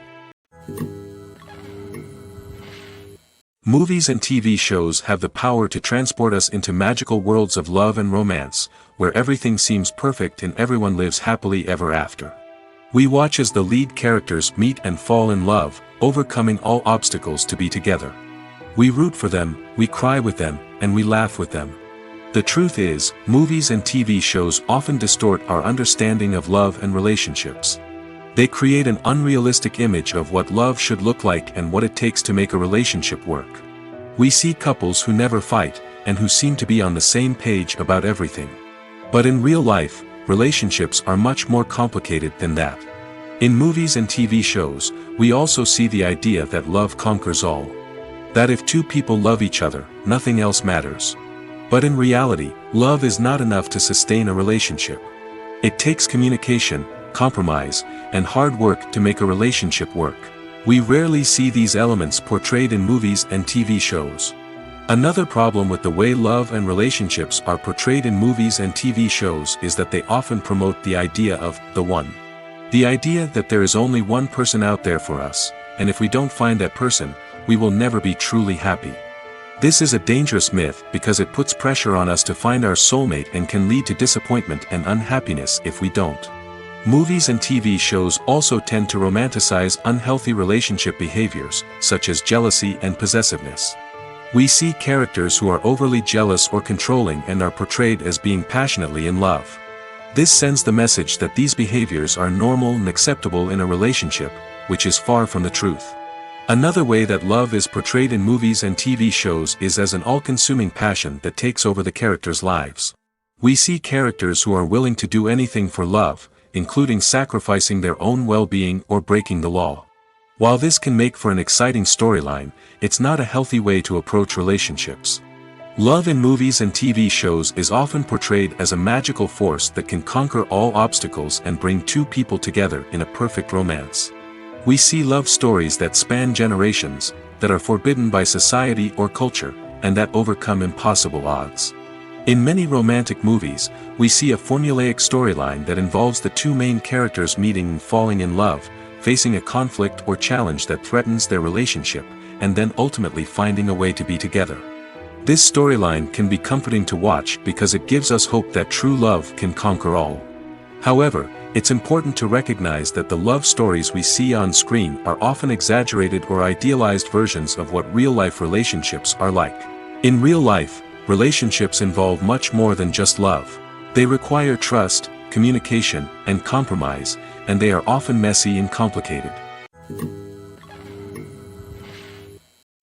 Movies and TV shows have the power to transport us into magical worlds of love and romance, where everything seems perfect and everyone lives happily ever after. We watch as the lead characters meet and fall in love, overcoming all obstacles to be together. We root for them, we cry with them, and we laugh with them. The truth is, movies and TV shows often distort our understanding of love and relationships. They create an unrealistic image of what love should look like and what it takes to make a relationship work. We see couples who never fight, and who seem to be on the same page about everything. But in real life, relationships are much more complicated than that. In movies and TV shows, we also see the idea that love conquers all. That if two people love each other, nothing else matters. But in reality, love is not enough to sustain a relationship. It takes communication, compromise, and hard work to make a relationship work. We rarely see these elements portrayed in movies and TV shows. Another problem with the way love and relationships are portrayed in movies and TV shows is that they often promote the idea of the one. The idea that there is only one person out there for us, and if we don't find that person, we will never be truly happy. This is a dangerous myth because it puts pressure on us to find our soulmate and can lead to disappointment and unhappiness if we don't. Movies and TV shows also tend to romanticize unhealthy relationship behaviors, such as jealousy and possessiveness. We see characters who are overly jealous or controlling and are portrayed as being passionately in love. This sends the message that these behaviors are normal and acceptable in a relationship, which is far from the truth. Another way that love is portrayed in movies and TV shows is as an all-consuming passion that takes over the characters' lives. We see characters who are willing to do anything for love, including sacrificing their own well-being or breaking the law. While this can make for an exciting storyline, it's not a healthy way to approach relationships. Love in movies and TV shows is often portrayed as a magical force that can conquer all obstacles and bring two people together in a perfect romance. We see love stories that span generations, that are forbidden by society or culture, and that overcome impossible odds. In many romantic movies, we see a formulaic storyline that involves the two main characters meeting and falling in love, facing a conflict or challenge that threatens their relationship, and then ultimately finding a way to be together. This storyline can be comforting to watch because it gives us hope that true love can conquer all. However, it's important to recognize that the love stories we see on screen are often exaggerated or idealized versions of what real-life relationships are like. In real life, relationships involve much more than just love. They require trust, communication, and compromise, and they are often messy and complicated.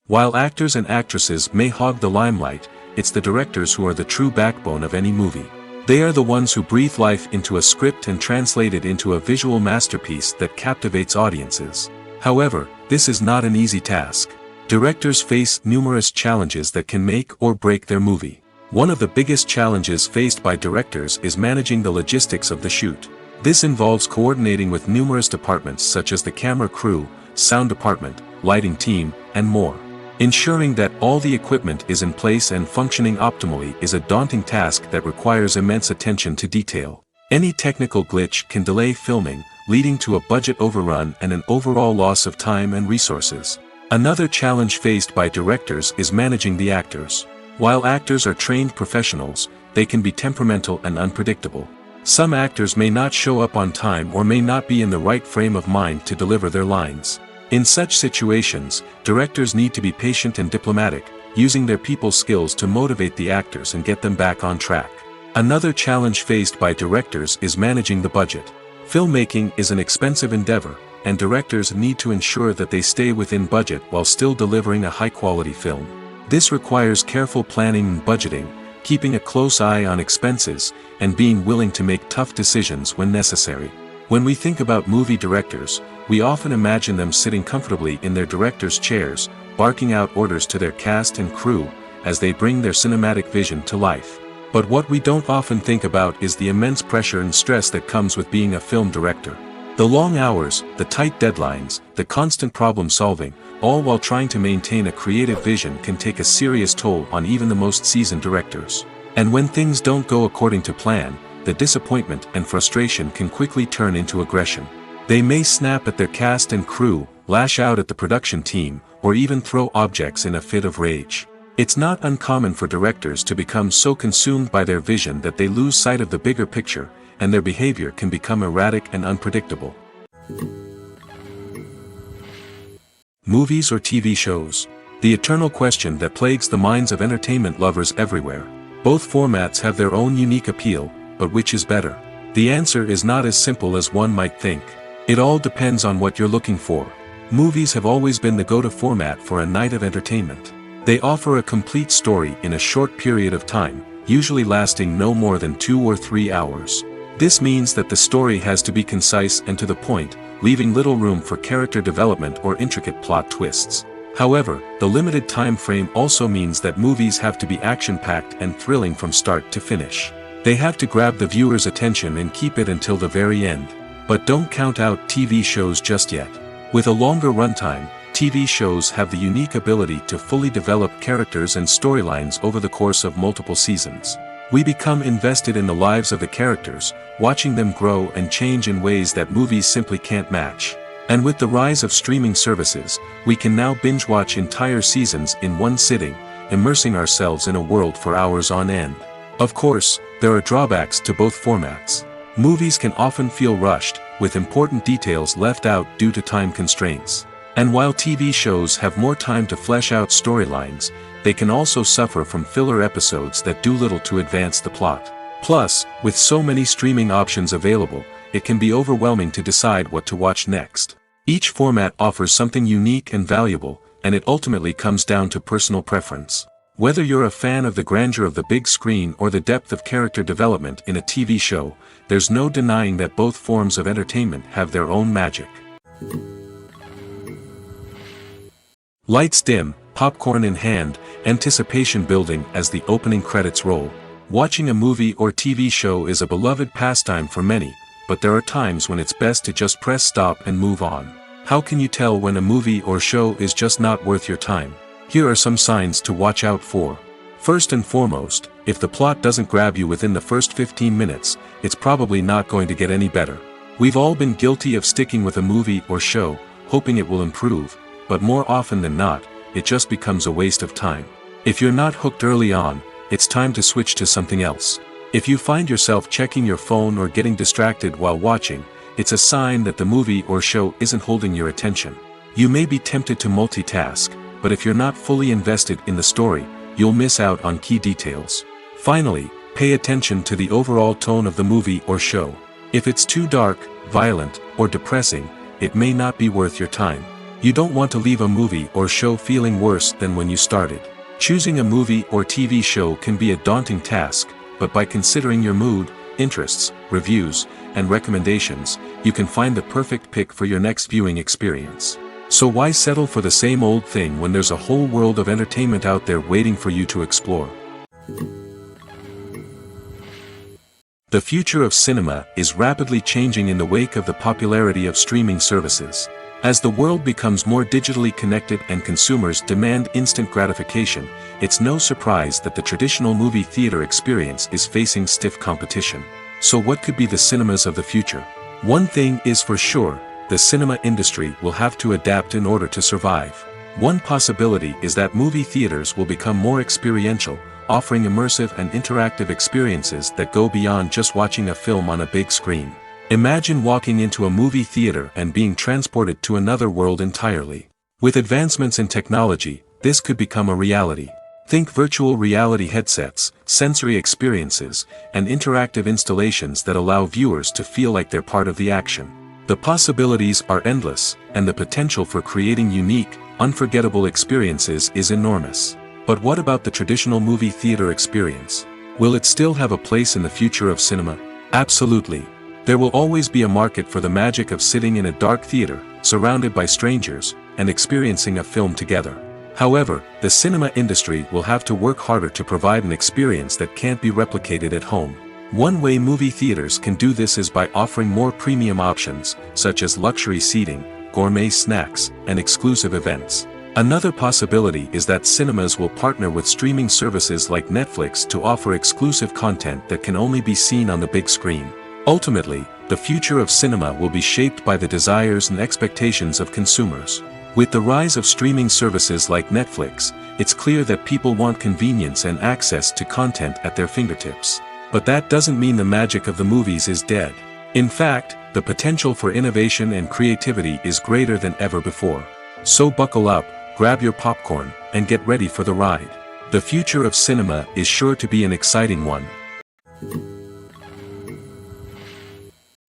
While actors and actresses may hog the limelight, it's the directors who are the true backbone of any movie. They are the ones who breathe life into a script and translate it into a visual masterpiece that captivates audiences. However, this is not an easy task. Directors face numerous challenges that can make or break their movie. One of the biggest challenges faced by directors is managing the logistics of the shoot. This involves coordinating with numerous departments such as the camera crew, sound department, lighting team, and more. Ensuring that all the equipment is in place and functioning optimally is a daunting task that requires immense attention to detail. Any technical glitch can delay filming, leading to a budget overrun and an overall loss of time and resources. Another challenge faced by directors is managing the actors. While actors are trained professionals, they can be temperamental and unpredictable. Some actors may not show up on time or may not be in the right frame of mind to deliver their lines. In such situations, directors need to be patient and diplomatic, using their people skills to motivate the actors and get them back on track. Another challenge faced by directors is managing the budget. Filmmaking is an expensive endeavor, and directors need to ensure that they stay within budget while still delivering a high-quality film. This requires careful planning and budgeting, keeping a close eye on expenses, and being willing to make tough decisions when necessary. When we think about movie directors, we often imagine them sitting comfortably in their director's chairs, barking out orders to their cast and crew, as they bring their cinematic vision to life. But what we don't often think about is the immense pressure and stress that comes with being a film director. The long hours, the tight deadlines, the constant problem solving, all while trying to maintain a creative vision can take a serious toll on even the most seasoned directors. And when things don't go according to plan, the disappointment and frustration can quickly turn into aggression. They may snap at their cast and crew, lash out at the production team, or even throw objects in a fit of rage. It's not uncommon for directors to become so consumed by their vision that they lose sight of the bigger picture, and their behavior can become erratic and unpredictable. Movies or TV shows? The eternal question that plagues the minds of entertainment lovers everywhere. Both formats have their own unique appeal, but which is better? The answer is not as simple as one might think. It all depends on what you're looking for. Movies have always been the go-to format for a night of entertainment. They offer a complete story in a short period of time, usually lasting no more than 2 or 3 hours. This means that the story has to be concise and to the point, leaving little room for character development or intricate plot twists. However, the limited time frame also means that movies have to be action-packed and thrilling from start to finish. They have to grab the viewer's attention and keep it until the very end. But don't count out TV shows just yet. With a longer runtime, TV shows have the unique ability to fully develop characters and storylines over the course of multiple seasons. We become invested in the lives of the characters, watching them grow and change in ways that movies simply can't match. And with the rise of streaming services, we can now binge-watch entire seasons in one sitting, immersing ourselves in a world for hours on end. Of course, there are drawbacks to both formats. Movies can often feel rushed, with important details left out due to time constraints. And while TV shows have more time to flesh out storylines, they can also suffer from filler episodes that do little to advance the plot. Plus, with so many streaming options available, it can be overwhelming to decide what to watch next. Each format offers something unique and valuable, and it ultimately comes down to personal preference. Whether you're a fan of the grandeur of the big screen or the depth of character development in a TV show, there's no denying that both forms of entertainment have their own magic. Lights dim, popcorn in hand, anticipation building as the opening credits roll. Watching a movie or TV show is a beloved pastime for many, but there are times when it's best to just press stop and move on. How can you tell when a movie or show is just not worth your time? Here are some signs to watch out for. First and foremost, if the plot doesn't grab you within the first 15 minutes, it's probably not going to get any better. We've all been guilty of sticking with a movie or show, hoping it will improve, but more often than not, it just becomes a waste of time. If you're not hooked early on, it's time to switch to something else. If you find yourself checking your phone or getting distracted while watching, it's a sign that the movie or show isn't holding your attention. You may be tempted to multitask, but if you're not fully invested in the story, you'll miss out on key details. Finally, pay attention to the overall tone of the movie or show. If it's too dark, violent, or depressing, it may not be worth your time. You don't want to leave a movie or show feeling worse than when you started. Choosing a movie or TV show can be a daunting task, but by considering your mood, interests, reviews, and recommendations, you can find the perfect pick for your next viewing experience. So why settle for the same old thing when there's a whole world of entertainment out there waiting for you to explore? The future of cinema is rapidly changing in the wake of the popularity of streaming services. As the world becomes more digitally connected and consumers demand instant gratification, it's no surprise that the traditional movie theater experience is facing stiff competition. So what could be the cinemas of the future? One thing is for sure, the cinema industry will have to adapt in order to survive. One possibility is that movie theaters will become more experiential, offering immersive and interactive experiences that go beyond just watching a film on a big screen. Imagine walking into a movie theater and being transported to another world entirely. With advancements in technology, this could become a reality. Think virtual reality headsets, sensory experiences, and interactive installations that allow viewers to feel like they're part of the action. The possibilities are endless, and the potential for creating unique, unforgettable experiences is enormous. But what about the traditional movie theater experience? Will it still have a place in the future of cinema? Absolutely. There will always be a market for the magic of sitting in a dark theater, surrounded by strangers, and experiencing a film together. However, the cinema industry will have to work harder to provide an experience that can't be replicated at home. One way movie theaters can do this is by offering more premium options, such as luxury seating, gourmet snacks, and exclusive events. Another possibility is that cinemas will partner with streaming services like Netflix to offer exclusive content that can only be seen on the big screen. Ultimately, the future of cinema will be shaped by the desires and expectations of consumers. With the rise of streaming services like Netflix, it's clear that people want convenience and access to content at their fingertips. But that doesn't mean the magic of the movies is dead. In fact, the potential for innovation and creativity is greater than ever before. So buckle up, grab your popcorn, and get ready for the ride. The future of cinema is sure to be an exciting one.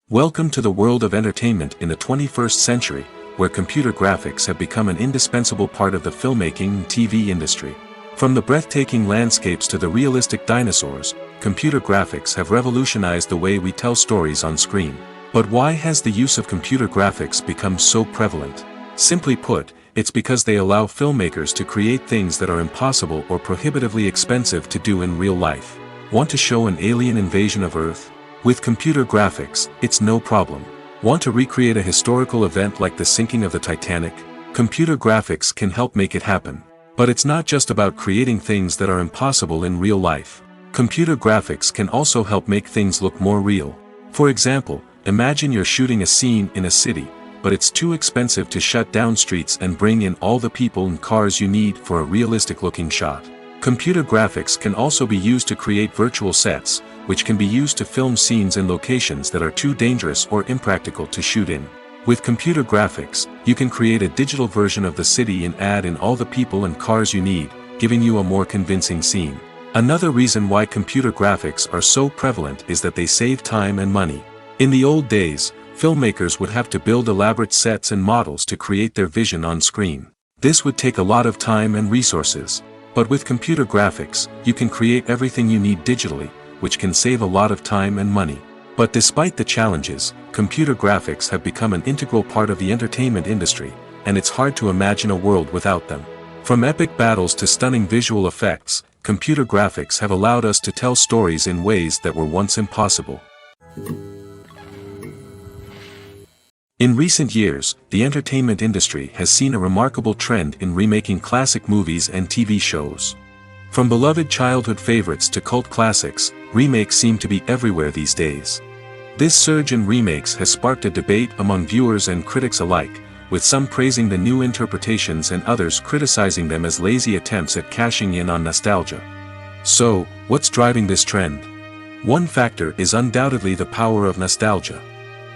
Welcome to the world of entertainment in the 21st century, where computer graphics have become an indispensable part of the filmmaking and TV industry. From the breathtaking landscapes to the realistic dinosaurs, computer graphics have revolutionized the way we tell stories on screen. But why has the use of computer graphics become so prevalent? Simply put, it's because they allow filmmakers to create things that are impossible or prohibitively expensive to do in real life. Want to show an alien invasion of Earth? With computer graphics, it's no problem. Want to recreate a historical event like the sinking of the Titanic? Computer graphics can help make it happen. But it's not just about creating things that are impossible in real life. Computer graphics can also help make things look more real. For example, imagine you're shooting a scene in a city, but it's too expensive to shut down streets and bring in all the people and cars you need for a realistic-looking shot. Computer graphics can also be used to create virtual sets, which can be used to film scenes in locations that are too dangerous or impractical to shoot in. With computer graphics, you can create a digital version of the city and add in all the people and cars you need, giving you a more convincing scene. Another reason why computer graphics are so prevalent is that they save time and money. In the old days, filmmakers would have to build elaborate sets and models to create their vision on screen. This would take a lot of time and resources. But with computer graphics, you can create everything you need digitally, which can save a lot of time and money. But despite the challenges, computer graphics have become an integral part of the entertainment industry, and it's hard to imagine a world without them. From epic battles to stunning visual effects, computer graphics have allowed us to tell stories in ways that were once impossible. In recent years, the entertainment industry has seen a remarkable trend in remaking classic movies and TV shows. From beloved childhood favorites to cult classics, remakes seem to be everywhere these days. This surge in remakes has sparked a debate among viewers and critics alike, with some praising the new interpretations and others criticizing them as lazy attempts at cashing in on nostalgia. So, what's driving this trend? One factor is undoubtedly the power of nostalgia.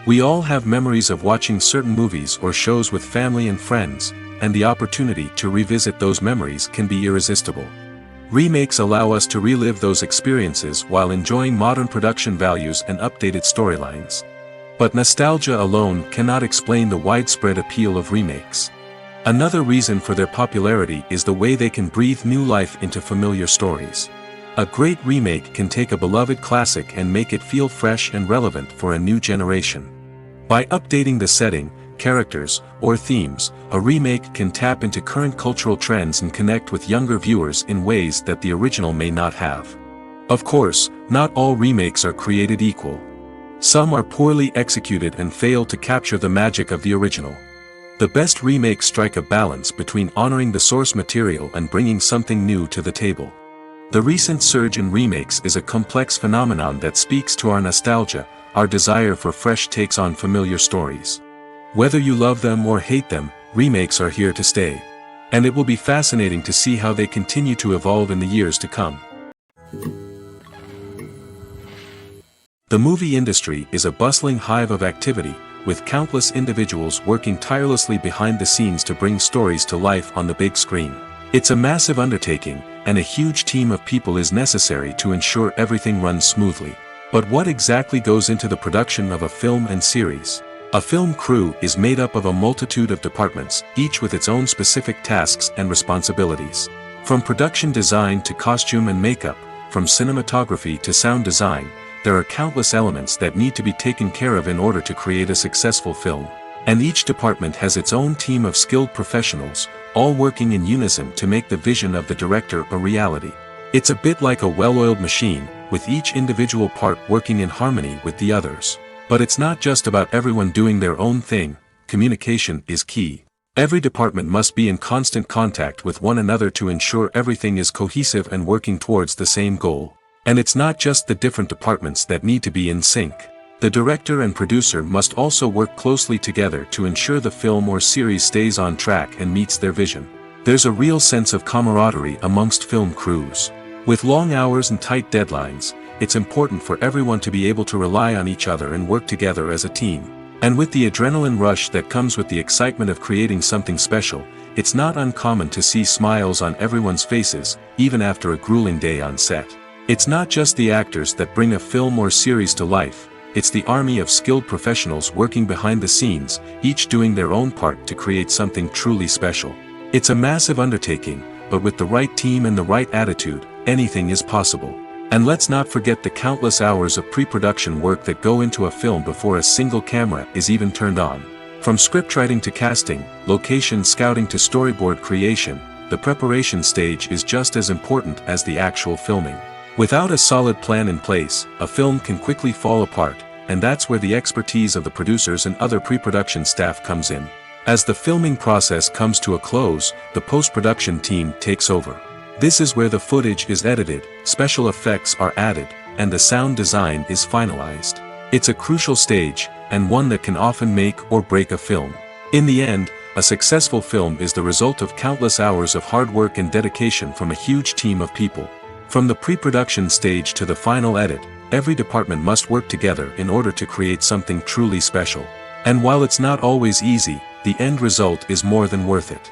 We all have memories of watching certain movies or shows with family and friends, and the opportunity to revisit those memories can be irresistible. Remakes allow us to relive those experiences while enjoying modern production values and updated storylines. But nostalgia alone cannot explain the widespread appeal of remakes. Another reason for their popularity is the way they can breathe new life into familiar stories. A great remake can take a beloved classic and make it feel fresh and relevant for a new generation. By updating the setting, characters, or themes, a remake can tap into current cultural trends and connect with younger viewers in ways that the original may not have. Of course, not all remakes are created equal. Some are poorly executed and fail to capture the magic of the original. The best remakes strike a balance between honoring the source material and bringing something new to the table. The recent surge in remakes is a complex phenomenon that speaks to our nostalgia, our desire for fresh takes on familiar stories. Whether you love them or hate them, remakes are here to stay. And it will be fascinating to see how they continue to evolve in the years to come. The movie industry is a bustling hive of activity, with countless individuals working tirelessly behind the scenes to bring stories to life on the big screen. It's a massive undertaking, and a huge team of people is necessary to ensure everything runs smoothly. But what exactly goes into the production of a film and series? A film crew is made up of a multitude of departments, each with its own specific tasks and responsibilities. From production design to costume and makeup, from cinematography to sound design, there are countless elements that need to be taken care of in order to create a successful film. And each department has its own team of skilled professionals, all working in unison to make the vision of the director a reality. It's a bit like a well-oiled machine, with each individual part working in harmony with the others. But it's not just about everyone doing their own thing. Communication is key. Every department must be in constant contact with one another to ensure everything is cohesive and working towards the same goal. And it's not just the different departments that need to be in sync. The director and producer must also work closely together to ensure the film or series stays on track and meets their vision. There's a real sense of camaraderie amongst film crews. With long hours and tight deadlines, it's important for everyone to be able to rely on each other and work together as a team. And with the adrenaline rush that comes with the excitement of creating something special, it's not uncommon to see smiles on everyone's faces, even after a grueling day on set. It's not just the actors that bring a film or series to life. It's the army of skilled professionals working behind the scenes, each doing their own part to create something truly special. It's a massive undertaking, but with the right team and the right attitude, anything is possible. And let's not forget the countless hours of pre-production work that go into a film before a single camera is even turned on. From scriptwriting to casting, location scouting to storyboard creation, the preparation stage is just as important as the actual filming. Without a solid plan in place, a film can quickly fall apart, and that's where the expertise of the producers and other pre-production staff comes in. As the filming process comes to a close, the post-production team takes over. This is where the footage is edited, special effects are added, and the sound design is finalized. It's a crucial stage, and one that can often make or break a film. In the end, a successful film is the result of countless hours of hard work and dedication from a huge team of people. From the pre-production stage to the final edit, every department must work together in order to create something truly special. And while it's not always easy, the end result is more than worth it.